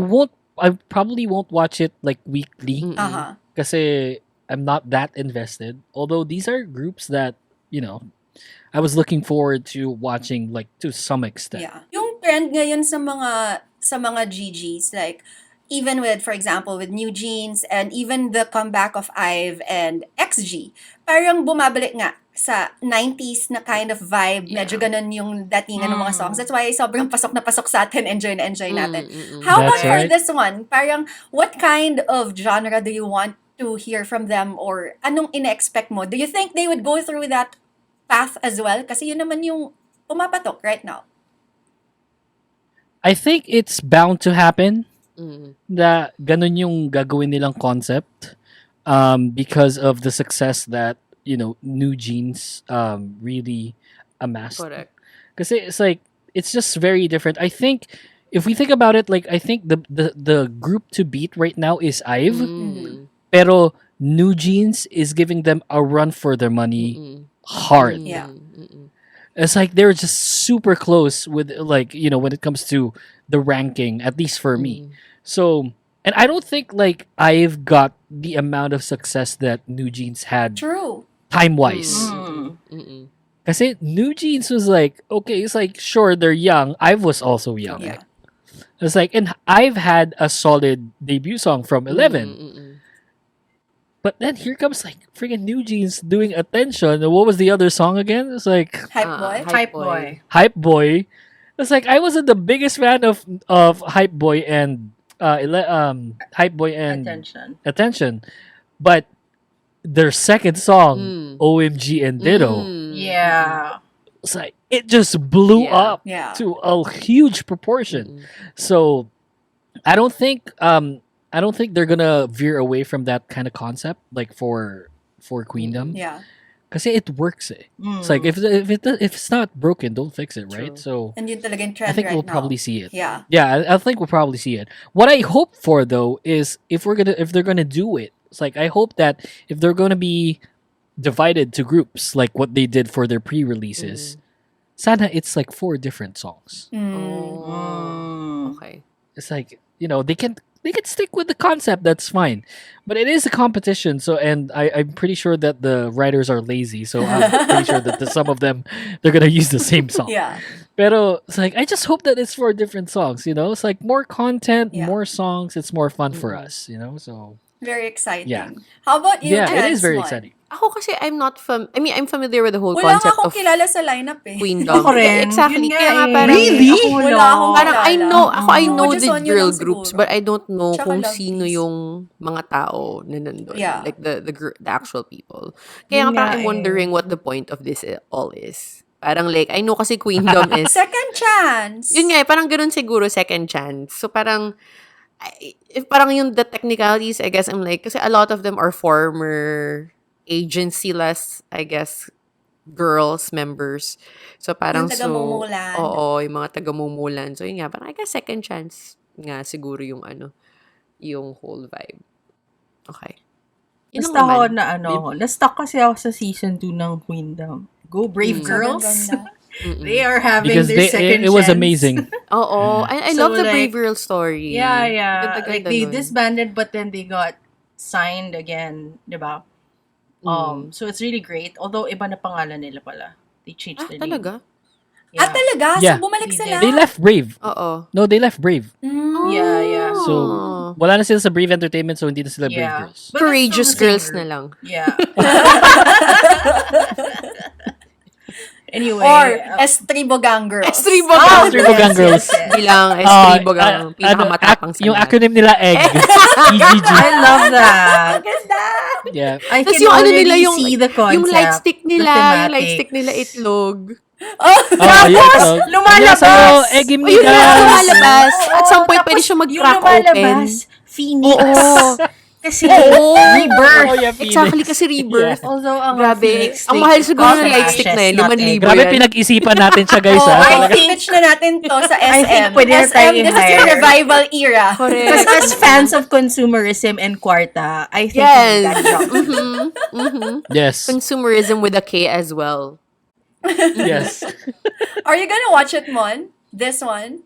probably won't watch it like weekly Mm. Aha. kasi I'm not that invested. Although these are groups that I was looking forward to watching like to some extent. Yeah. Yung trend ngayon sa mga GGs, like even with, for example, with New Jeans and even the comeback of IVE and XG, parang bumabalik nga sa 90s na kind of vibe. Medyo ganun yung datingan ng mga songs. That's why sobrang pasok na pasok sa atin. Enjoy na enjoy natin. How about That's for right. this one? Parang what kind of genre do you want to hear from them or anong ina-expect mo? Do you think they would go through that path as well? Kasi yun naman yung pumapatok right now. I think it's bound to happen. Mm. Na ganun yung gagawin nilang concept because of the success that New Jeans really amassed. Correct. Kasi it's like it's just very different. I think if we think about it, like I think the group to beat right now is IVE, Mm. pero New Jeans is giving them a run for their money Mm. hard. Yeah. Mm. It's like they're just super close with like when it comes to the ranking, at least for me. So, and I don't think like I've got the amount of success that New Jeans had True. time-wise. Mm. Kasi New Jeans was like, okay, it's like, sure, they're young. I was also young. Yeah. It's like, and I've had a solid debut song from 11. Mm. But then here comes like freaking New Jeans doing Attention. And what was the other song again? It's like Hype boy. Hype boy. Hype Boy. It's like I wasn't the biggest fan of Hype Boy and Hype Boy and Attention. But their second song, Mm. OMG and Ditto, Yeah. it's like it just blew Yeah. up Yeah. to a huge proportion. So I don't think they're gonna veer away from that kind of concept like for Queendom. Yeah. Because it works. It's like if it's not broken, don't fix it, right? True. So And yun talagang trend I think right we'll now. probably see it. Yeah. Yeah, I think we'll probably see it. What I hope for though is if they're gonna do it, it's like I hope that if they're gonna be divided to groups like what they did for their pre-releases, sana it's like 4 different songs. Oh. Okay. It's like they can stick with the concept. That's fine, but it is a competition. So and I'm pretty sure that the writers are lazy. So I'm pretty sure that some of them they're gonna use the same song. Yeah. Pero it's like I just hope that it's 4 different songs. It's like more content, Yeah. more songs. It's more fun for us. So Very exciting. Yeah. How about you, yeah, it is very Jens, exciting. Ako kasi I'm familiar with the whole Wala nga concept akong of kilala sa lineup eh. Queendom. Ako rin. Exactly. Yun nga Kaya nga eh. parang Really? Wala akong Parang I kilala. know I know Just the on yun girl lang groups siguro. but I don't know Tsaka kung Love sino Beast. yung mga tao na nandun. Yeah. Like the actual people. Kaya nga Yun parang nga I'm eh. wondering what the point of this all is. Parang like, I know kasi Queendom is Second chance. yun nga, parang ganun siguro second chance. So parang parang yung the technicalities, I guess I'm like, kasi a lot of them are former agency-less, I guess, girls, members. So parang Yung taga-mumulan. oo, yung mga taga-mumulan. So yun nga, parang I guess second chance nga siguro yung yung whole vibe. Okay. Yun lang Basta ako naman. na-stuck kasi ako sa season 2 ng Queendom. Go Brave Girls. Sobrang ganda. They are having Because their second it was chance. amazing. Oo. I So, love the like, Brave Girl story. Yeah. Ganda-ganda Like they nun. disbanded but then they got signed again, diba? So it's really great. Although iba na pangalan nila pala. They changed the name. Talaga? Yeah. Talaga? Yeah. So, bumalik They sila? They left Brave. Oo. No, they left Brave. Mm. Yeah. So, wala na sila sa Brave Entertainment, so hindi na sila Brave Yeah. Girls. But that's Courageous still the girls same na group. lang. Yeah. Anyway. Or Estribo Gang Girls. Estribo Ah, Gang. Estribo Gang Girls. Bilang Estribo Gang. Pinakamatapang sa yung lahat. acronym nila EGG. EGG. I love that. Ganda! Yeah. I Tapos can yung ano already nila, yung, see the concept. yung light stick nila, the yung light thematic. stick nila itlog. Oh, Tapos, yeah, lumalabas. so, Eggy O yun Migas. na, lumalabas. At some point, tapos pwede siya yung mag-crack lumalabas, open. Phoenix. Oo. Kasi, Oo. rebirth. Oh, yeah, Phoenix. Exactly, kasi rebirth. Although, ang Grabe. Phoenix Ang stick, mahal siguro ng cost light of stick na ashes, yun. not 5,000 egg. Grabe, yan. pinag-isipan natin siya, guys. Oh, ha? I Talaga. think pitch na natin to sa SM. I think pwede na SM, tayong this is your hire. revival era. Correct. Because as fans of consumerism and Kwarta, I think we Yes. got job. Yes. Consumerism with a K as well. Yes. Are you gonna watch it, Mon? This one?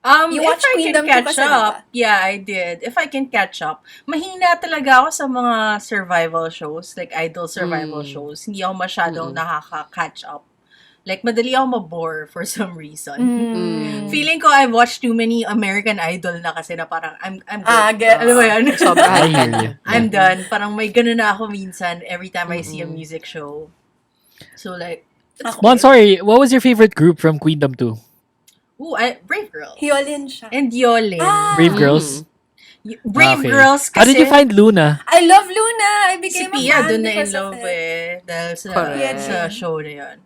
You If watched I Kingdom can catch kasi, diba? up, yeah, I did. If I can catch up, mahina talaga ako sa mga survival shows, like idol survival shows. Hindi ako masyadong nakaka-catch up. Like, madali ako mabore for some reason. Feeling ko I've watched too many American Idol na kasi na parang I'm good. Gets. Alam mo yan? Sobrang I hear you. I'm done. Parang may ganun na ako minsan every time I see a music show. So like, Mon, sorry. What was your favorite group from Kingdom 2? Brave Girls. Hyolyn siya. And Yolin. Brave Girls? Brave Okay. Girls kasi... How did you find Luna? I love Luna. I Si became Pia a fan dun na in because of love it. dahil sa, Correct. sa show na yun.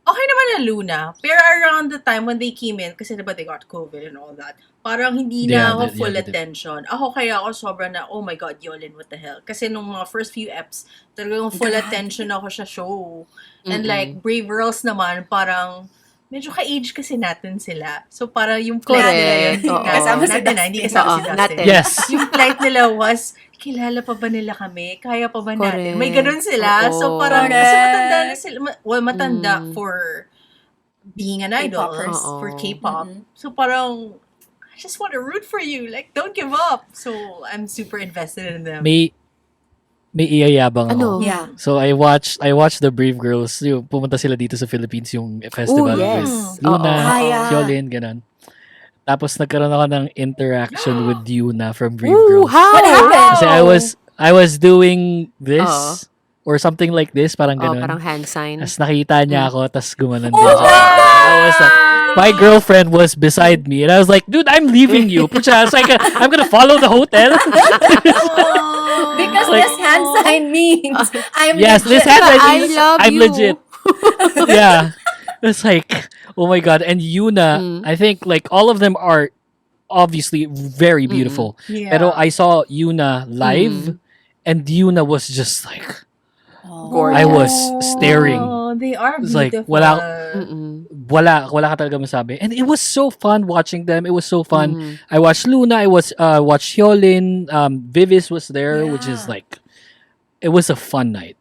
Okay naman na Luna. Pero around the time when they came in, kasi diba they got COVID and all that, parang hindi Yeah, na ako full they did. attention. Ako kaya ako sobrang na, oh my God, Yolin, what the hell? Kasi nung mga first few eps, talagang full attention ako sa show. And like, Brave Girls naman, parang, medyo ka-age kasi natin sila. So, parang yung plight nila yun. Correct. Oo. Kasama si natin, Dustin. hindi kasama si Oo, Dustin. natin. Yes. Yung plight nila was, kilala pa ba nila kami? Kaya pa ba natin? Correct. May ganun sila. Oo. So, parang, Correct. kasi matanda na sila. Matanda for being an idol. K-popers. For Oo. K-pop. So, parang, I just want to root for you. Like, don't give up. So, I'm super invested in them. May iyayabang Ano? ako. Yeah. So I watched the Brave Girls. Yung pumunta sila dito sa Philippines yung festival Oh, yes. with Luna, Oo. Yeah. Hyolyn, ganun. Tapos nagkaroon ako ng interaction with Yuna from Brave Ooh, Girls. how? What happened? Kasi I was doing this or something like this, parang Oh, ganun. parang hand sign. Tapos nakita niya ako, tapos gumanon din Oh, siya. I was like, my girlfriend was beside me, and I was like, dude, I'm leaving you. Pucha, I was like, I'm gonna follow the hotel. Because Like- this hand sign means I'm Yes, legit. this hand sign I means love I'm you. legit. Yeah. It's like, oh my God. And Yuna, I think like all of them are obviously very beautiful. Yeah. Pero I saw Yuna live, and Yuna was just like, Gorgeous. I was staring. Oh, they are It's like, beautiful. wala ka talaga masabi. And it was so fun watching them. It was so fun. I watched Luna. I watched Hyolyn. Vivis was there, which is like, it was a fun night.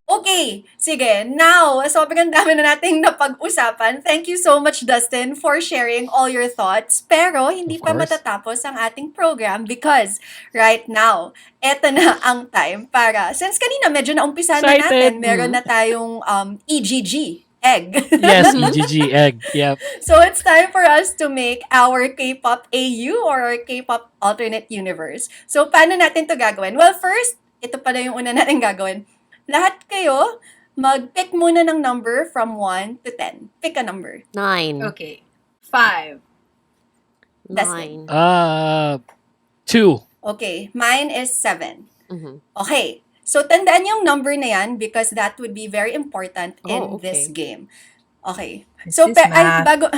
Okay, sige. Now, sobrang dami na nating napag-usapan. Thank you so much, Dustin, for sharing all your thoughts. Pero, hindi Of pa course. matatapos ang ating program because right now, eto na ang time para, since kanina medyo naumpisa na Excited. natin, meron na tayong EGG, egg. Yes, EGG egg. Yep. So, it's time for us to make our K-pop AU or our K-pop alternate universe. So, paano natin to gagawin? Well, first, ito pala yung una natin gagawin. Lahat kayo, mag-pick muna ng number from 1 to 10. Pick a number. 9. Okay. 5. Dustin. 2. Okay, mine is 7. Mhm. Okay, so tandaan yung number na yan because that would be very important in Oh, okay. this game. Okay. Is So, this math? bago...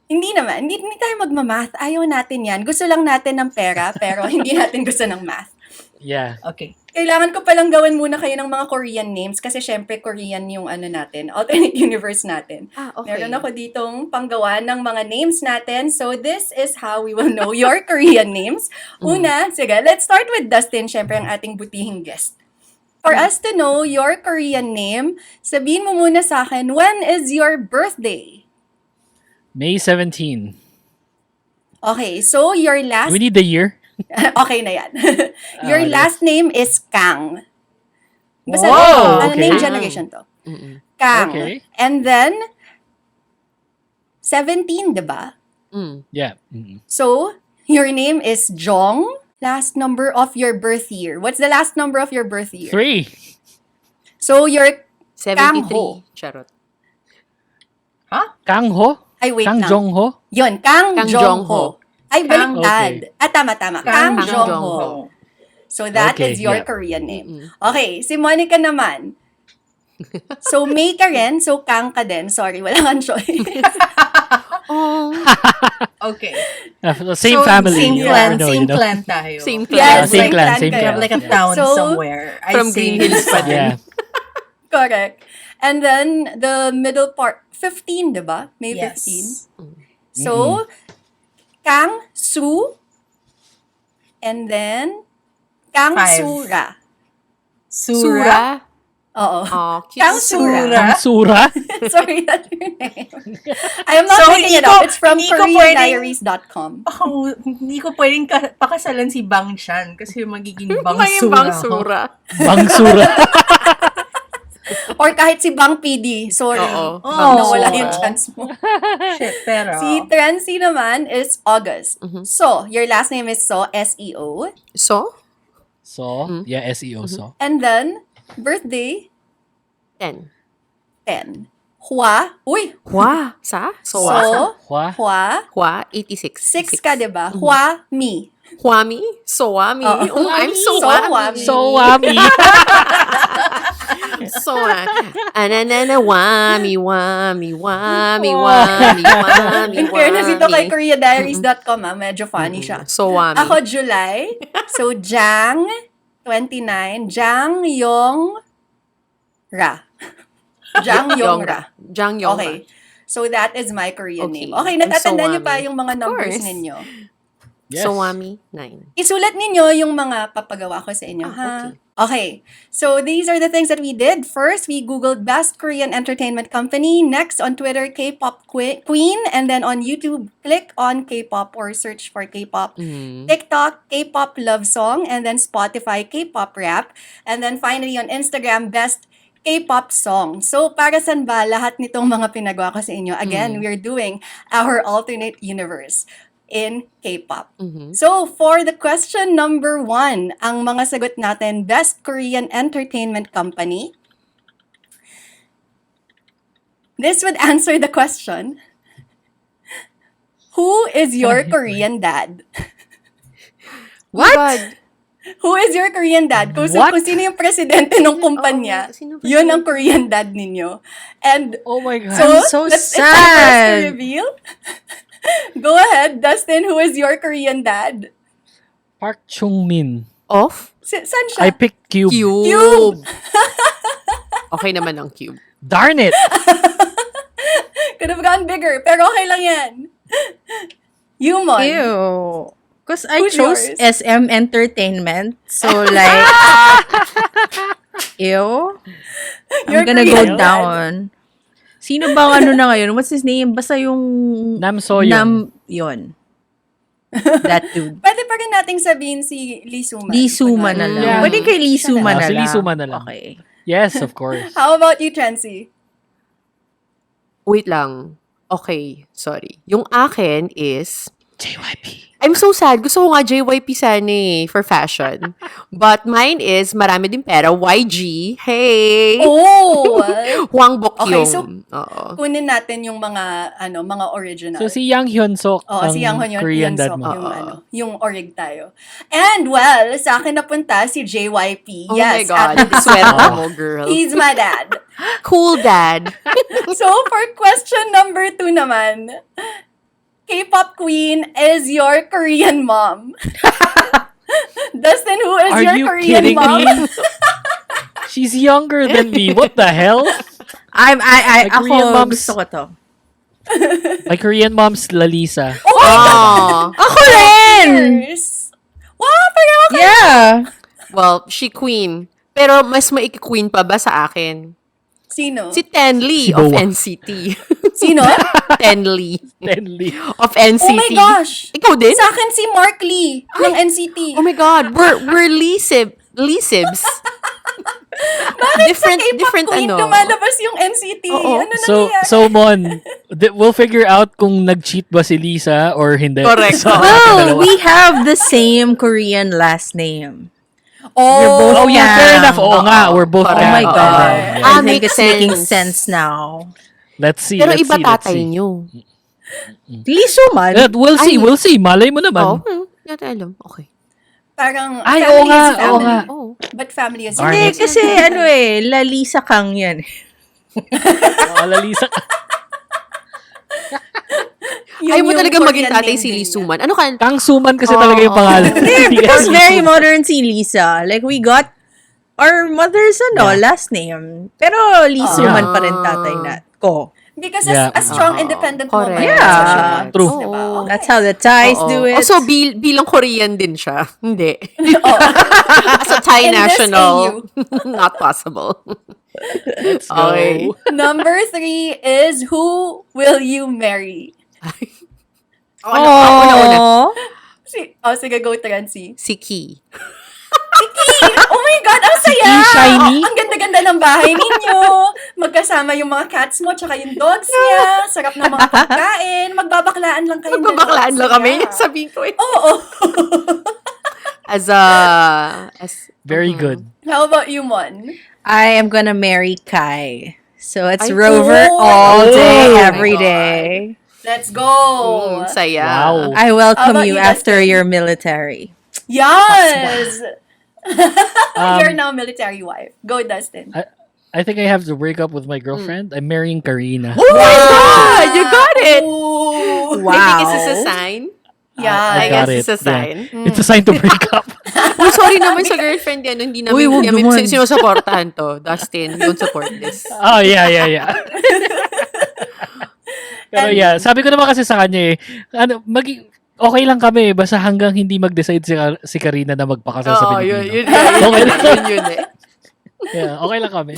Hindi naman. Hindi tayo magmamath. Ayaw natin yan. Gusto lang natin ng pera, pero hindi natin gusto ng math. Yeah. Okay. Kailangan ko palang gawin muna kayo ng mga Korean names kasi syempre Korean yung ano natin, alternate universe natin. Okay. Meron ako ditong panggawa ng mga names natin. So this is how we will know your Korean names. Una, sige, let's start with Dustin, syempre ang ating butihing guest. For us to know your Korean name, sabihin mo muna sa akin, when is your birthday? May 17. Okay, so your last... Do we need the year? okay na yan. Your Okay. last name is Kang. Basta, Wow, ano, okay. name generation to. Kang. Okay. And then, 17, di ba? Yeah. Mm-hmm. So, your name is Jong. Last number of your birth year. What's the last number of your birth year? 3. So, you're 73. Kang-ho. Charot. Kang Ho? Ay, wait Kang lang. Jong Ho? Yun, Kang Kang Jong-ho. Ay, baliktad. Okay. Tama. Kang Jong-ho. Jong-ho. So, that Okay, is your yeah. Korean name. Okay, si Monica naman. So, May ka rin. So, Kang ka din. Sorry, wala kang choice. Oh. Okay. Same So, family. Same you clan, never know, same you know? clan tayo. Same Yes, clan. same Same clan, clan same kayo. We have like a town So, somewhere. from Green Hills pa din. Yeah. Correct. And then, the middle part, 15, diba? May 15. Yes. So, Kang Su, and then, Kang 5. Sura. Sura. Oo. Oh, cute. Kang Sura. Kang Sura? Sorry, that's your name. I am not So, making it hindi up. ko- It's from hindi ko pwedeng- KoreanDiaries.com. Oh, hindi ko pwedeng pakasalan si Bang Chan kasi magiging Bang May Sura. ibang ako. sura. Bang Sura. Or kahit si Bang PD. Sorry. Oo. Nawala Sura. yung chance mo. Shit, pero... Si Trancy naman is August. So, your last name is So, S-E-O. So? So, yeah, SEO. So. And then, birthday, 10. 10. Hua. Uy! Hua. Sa? So, Hua? Hua. Hua, 86. 6 ka, diba? Hua, mi. Huami? Soami? Oo. Oh, I'm so Soami. So, Wami. So, ananana, wami, wami, wami, wami, wami, In fairness, ito kay wami. KoreaDiaries.com, medyo funny siya. So, wami. Ako, July. So, Jang, 29. Jang Yong Ra. Jang Yong Ra. Jang Yong Okay. So, that is my Korean Okay. name. Okay, I'm natatandaan niyo Sowami. pa yung mga numbers course. ninyo. Yes. So, wami, 9. Isulat ninyo yung mga papagawa ko sa inyo, ha? Okay. Okay. So, these are the things that we did. First, we Googled Best Korean Entertainment Company. Next, on Twitter, K-pop Queen. And then on YouTube, click on K-pop or search for K-pop. TikTok, K-pop Love Song. And then Spotify, K-pop Rap. And then finally, on Instagram, Best K-pop Song. So, para saan ba lahat nitong mga pinagawa ko sa inyo? Again, we're doing our alternate universe in K-pop. So, for the question number 1, ang mga sagot natin, Best Korean Entertainment Company. This would answer the question, who is your Korean dad? What? Who is your Korean dad? Kung What? sino yung presidente ng kumpanya, Oo, sino ba yun siya? ang Korean dad ninyo. And Oh my God. so, so it's time for us to sad. reveal. Go ahead, Dustin, who is your Korean dad? Park Chung-min. Off? Saan I siya? picked Cube. Cube! Okay naman ang cube. Darn it! Could have gone bigger, pero okay lang yan. Yumon. Ew. Because I Who's chose yours? SM Entertainment. So, like, ew. Your I'm gonna Korean go dad. down. Sino bang ano na ngayon? What's his name? Basta yung... Nam Soyoung. Yun. That dude. Pwede pa rin nating sabihin si Lee Soo-man. Lee Soo-man na lang. Yeah. Pwede kay Lee Soo-man na Si lang. Lee Soo-man na lang. Okay. Yes, of course. How about you, Chancy? Wait lang. Okay, sorry. Yung akin is, JYP. I'm so sad. Gusto ko nga JYP sana eh, for fashion. But mine is, marami din pera, YG. Hey! Oh! Hwang Bokyong. Okay, so, Oo. kunin natin yung mga, mga original. So, si Yang Hyun-sok Oo, ang si Yang Hyun Korean Hyun dad Sok, mo. yung orig tayo. And well, sa akin napunta si JYP. Oh Yes, my God. at this Swerte time, mo, girl. he's my dad. Cool dad. So, for question number 2 naman, K-pop queen is your Korean mom. Dustin, who is Are your you Korean kidding mom? me? She's younger than me. What the hell? My Korean ako, moms- gusto ko to. My Korean mom's Lalisa. Oh my God! Oh. Ako rin! Years. Wow, pareho kayo. Yeah! Well, she queen. Pero mas maiki-queen pa ba sa akin? Sino? Si Tenli Si of Boa. NCT. Sino? Tenli Tenli. of NCT. Oh my gosh! Ikaw din? Sa akin si Mark Lee ng NCT. Oh my God, we're Lisibs. different Queen, ano. lumalabas yung NCT. Oo. Ano nangyayari? So Mon, we'll figure out kung nag-cheat ba si Lisa or hindi. Correct. So, Well, we have the same Korean last name. Oh, oh yeah, fair enough. Oo nga, we're both Oh Correct. my Cam. God. Yeah. I think makes it's making sense. sense now. Let's see. Pero let's iba see, let's tatay see. nyo. Liso man. We'll see, Ay. we'll see. Malay mo Oo. naman. Hindi natin alam. Okay. parang Ay, family oo nga, is oo family. nga. Oh. But family is Darn Hindi, it. kasi La Lisa Kang yan. Lalisa. Ayaw mo talaga Korean maging tatay name si din Lee niya. Suman. Ano ka? Kang Suman kasi talaga yung pangalan. Because very modern si Lisa. Like, we got our mother's last name. Pero Lee Suman pa rin tatay na ko. Because Yeah. a strong independent Correct. woman. Yeah. that's what she wants, True. diba? Okay. That's how the Thais Oo. do it. Also, bilang Korean din siya. Hindi. Oh. As a Thai In this national, not possible. Let's go. Okay. Number 3 is who will you marry? Una. Sige, go Trancy. Si Key. Oh my God, ang saya! Key shiny? Ang ganda-ganda ng bahay ninyo. Magkasama yung mga cats mo, tsaka yung dogs niya. Sarap ng mga pagkain. Magbabaklaan lang kayo. Magbabaklaan lang kami. Saya. Sabihin ko eh. Oo. As Very good. How about you, Mon? I am gonna marry Kai. So it's Ay, Rover oh. all day, Oh my every God. day. Let's go! saya. Wow. I How welcome about you you, after Dustin? your military. Yes! Um, You're now military wife. Go, Dustin. I think I have to break up with my girlfriend. I'm marrying Karina. Oh my God! You got it! Ooh. I think this is a sign. Yeah. I got guess it's a it. Yeah. sign. It's a sign to break up. Oh, sorry naman sa girlfriend yan. Hindi Uy, namin, wag hindi namin naman. sinusuportahan to. Dustin, don't support this. Oh, yeah. Pero yeah, sabi ko naman kasi sa kanya okay lang kami basta hanggang hindi mag-decide si Karina na magpakasal sa Oo, Pilipino. yun eh. Yeah, okay lang kami.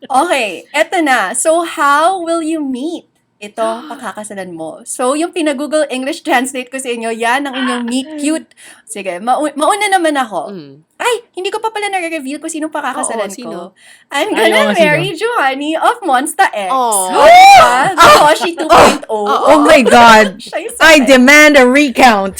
Okay, eto na. So, how will you meet itong pakakasalan mo? So, yung pinag-Google English translate ko sa inyo, yan ang inyong meet cute. Sige, mauna naman ako. Ay, hindi ko pa pala nare-reveal kung sinong pakakasalan Oo, sino? ko. I'm Ay, gonna oo, marry Johanny of Monsta X. Oh. Joshi 2.0. Oh my God. Siya yung I sakit. demand a recount.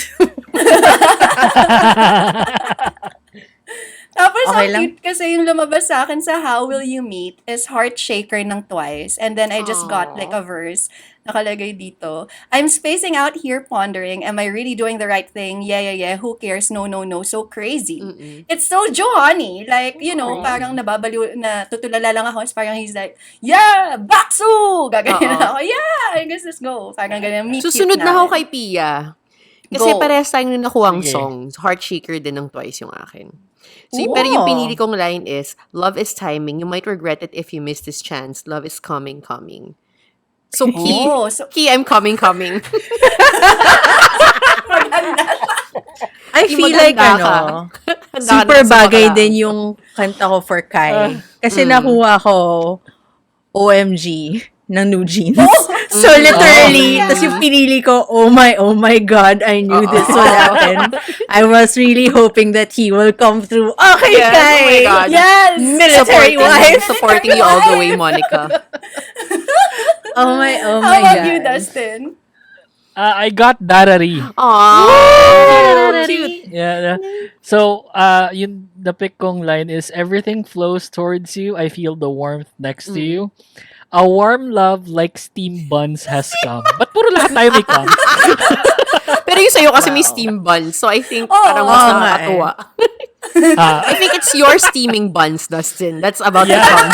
Tapos, Okay ang lang. cute kasi yung lumabas sa akin sa How Will You Meet is Heart Shaker ng Twice. And then I just got like a verse nakalagay dito. I'm spacing out here pondering, am I really doing the right thing? Yeah, who cares? No, so crazy. It's so Johanny. Like, you know, parang nababaliw, na tutulala lang ako. Parang he's like, yeah, baksu! Gagayin ako, yeah, I guess let's go. Parang ganyan, meet Susunod cute na ako namin. kay Pia. Kasi Go. parehas tayong nakuha ang Sige. song. Heartshaker din ng Twice yung akin. So, Wow. pero yung pinili kong line is, love is timing. You might regret it if you miss this chance. Love is coming. So, Key, Oh, so, Key, I'm coming. I Di feel maganda like, ka. Handa ka super na sa bagay bakla. din yung kanta ko for Kai. Kasi nakuha ko OMG ng New Jeans. So literally, tas yung pinili ko, oh my God, I knew this would happen. I was really hoping that he will come through. Okay, Yes, Kai! oh my God. yes! Military wife! Supporting you all the way, Monica. Oh my How God. about you, Dustin? I got Darari. Aww, cute. Yeah. So, yung the pick kong line is, everything flows towards you. I feel the warmth next to you. A warm love like steam buns has come. Ba't puro lahat tayo may come? Pero yung sa'yo kasi may steam buns. So, I think parang mas oo nga nakakatuwa. Ah, I think it's your steaming buns, Dustin. That's about to Yeah. come.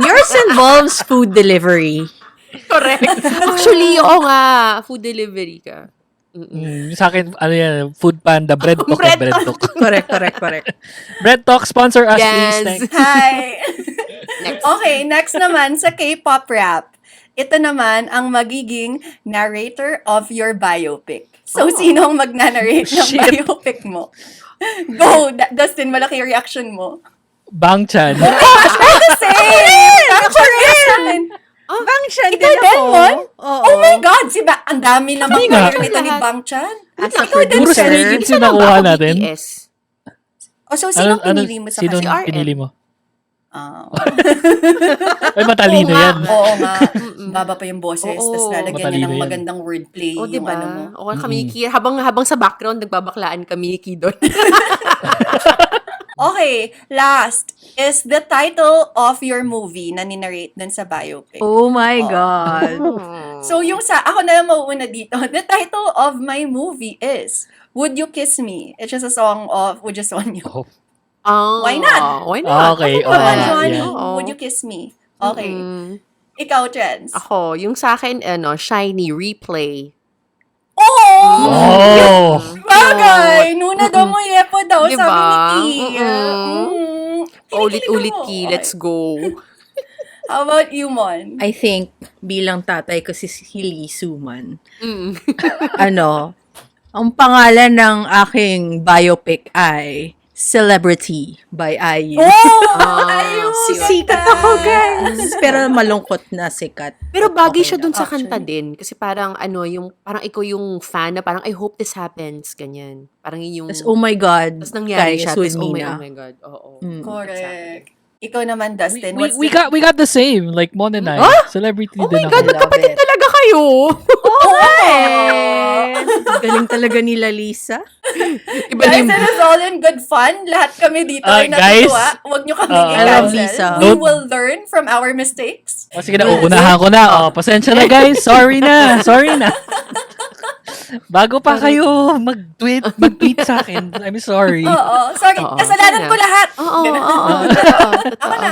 Yours involves food delivery. Correct. Actually, oo nga. Food delivery ka. sa akin, ano yan, Food Panda, Bread Talk. Bread Bread Talk. Talk. Correct. Bread Talk, sponsor us, Yes. please. Thanks. Hi! Next. Okay, next naman sa K-pop rap. Ito naman ang magiging narrator of your biopic. So, sino ang mag-narrate ng Shit. biopic mo? Go! Dustin, malaki yung reaction mo. Bang Chan. Same! Actually, Bang Chan ikaw din din, ako. Mon? Oo. Oh my God! Ang dami namang Hindi nga. career nito ni Bang Chan. As a Ikaw din, Puro producer. Stray Kids Isa yung lang ba nakuha ako natin. BTS? Oh, so, sinong pinili mo sa Sino kanya? RM. pinili mo? Ay, matalino Oo nga. yan. Oo nga. Baba pa yung boses, Oo. tapos lalagyan niya Matalino ng yan. magandang wordplay. O, Yung diba? ano mo. O, kami, habang sa background, nagbabaklaan kami ni doon. Okay, last is the title of your movie na ninarrate dun sa biopic. Oh my God. So, ako na lang mauuna dito. The title of my movie is Would You Kiss Me? It's just a song of Would You Sonyo. Oh, Why not? Why not? Okay, Come on, yeah. Johnny. Oo. Would you kiss me? Okay. Mm-mm. Ikaw, Chance. Ako, yung sa akin, Shiny Replay. Oh! Oh! Bagay! Nuna daw mo yepo daw, Diba? sabi ni Ki. Ulit-ulit, Kinikilig Ki. ako. Let's go. How about you, Mon? I think, bilang tatay ko si Hilly Suman, Mm. ang pangalan ng aking biopic ay Celebrity by IU. Oh! Ayun! Sikat ako, guys! Pero malungkot na sikat. Pero bagay Okay siya dun sa actually. kanta din. Kasi parang, parang ikaw yung fan na parang, I hope this happens. Ganyan. Parang yun yung... Tas, oh my God, tas nangyari guys, siya. with Tas, me oh na. my God. Oo. Correct. Ikaw naman, Dustin. We, what's we the- got we got the same, like Mon and I. Celebrity Oh din my ako. God, magkapatid it. talaga kayo. Galing talaga nila Lisa. Iba na Guys, yung... it is all in good fun. Lahat kami dito ay Guys, natutuwa. Huwag nyo kami I love i-cancel. Lisa. We Don't- will learn from our mistakes. O sige na, uunahan ko na. Oh, pasensya na guys. Sorry na. Bago pa kayo mag-tweet sa akin. I'm sorry. Oo. Sorry. Oo, Kasalanan sana. ko lahat. Oo, Ganun. oo. Ako na.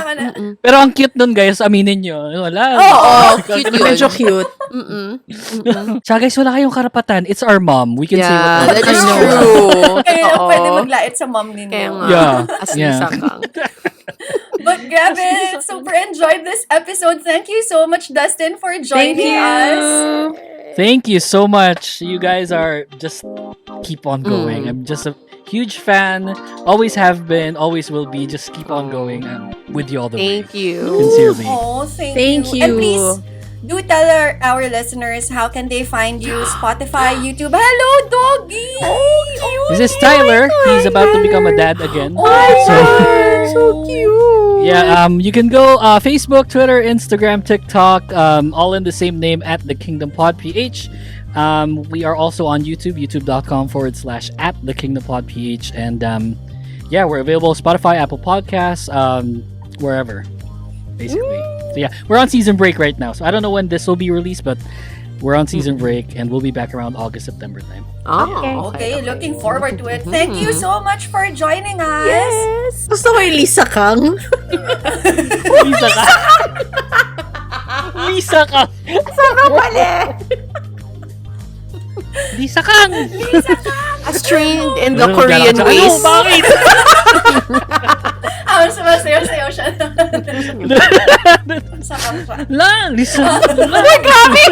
Pero ang cute nun guys, aminin nyo. Wala. Oo, cute yun. Medyo cute. Tsaka guys, wala kayong karapatan. It's our mom. We can say Yeah, whatever. that is I know. true. Kayo lang Totoo. pwede maglait sa mom ninyo. Kaya nga. Yeah. As Yeah. Lisa Kang. But grabe, super enjoyed this episode. Thank you so much, Dustin, for joining us. Thank you so much. You guys are just keep on going. I'm just a huge fan. Always have been, always will be. Just keep on going. I'm with you all the way. Thank you. Sincerely. Oh, thank Thank you. And you. please, do tell our listeners how can they find you? Spotify, YouTube. Hello, doggy! This is Tyler. He's about to become a dad again. So cute. Yeah, you can go Facebook, Twitter, Instagram, TikTok, all in the same name at the Kingdom Pod PH. We are also on YouTube, youtube.com/at the Kingdom Pod PH. And yeah, we're available Spotify, Apple Podcasts, wherever, basically. So yeah, we're on season break right now. So I don't know when this will be released, but we're on season break and we'll be back around August, September time. Okay, looking forward to it. Thank you so much for joining us. Yes. Gusto ko yung Lisa Kang. Lisa ka! Lisa ka! Lisa Kang! As trained in the Ano, Korean ano, ways. bakit? Sumasayaw-sayaw siya. Sakang siya. La, Lisa. Grabe!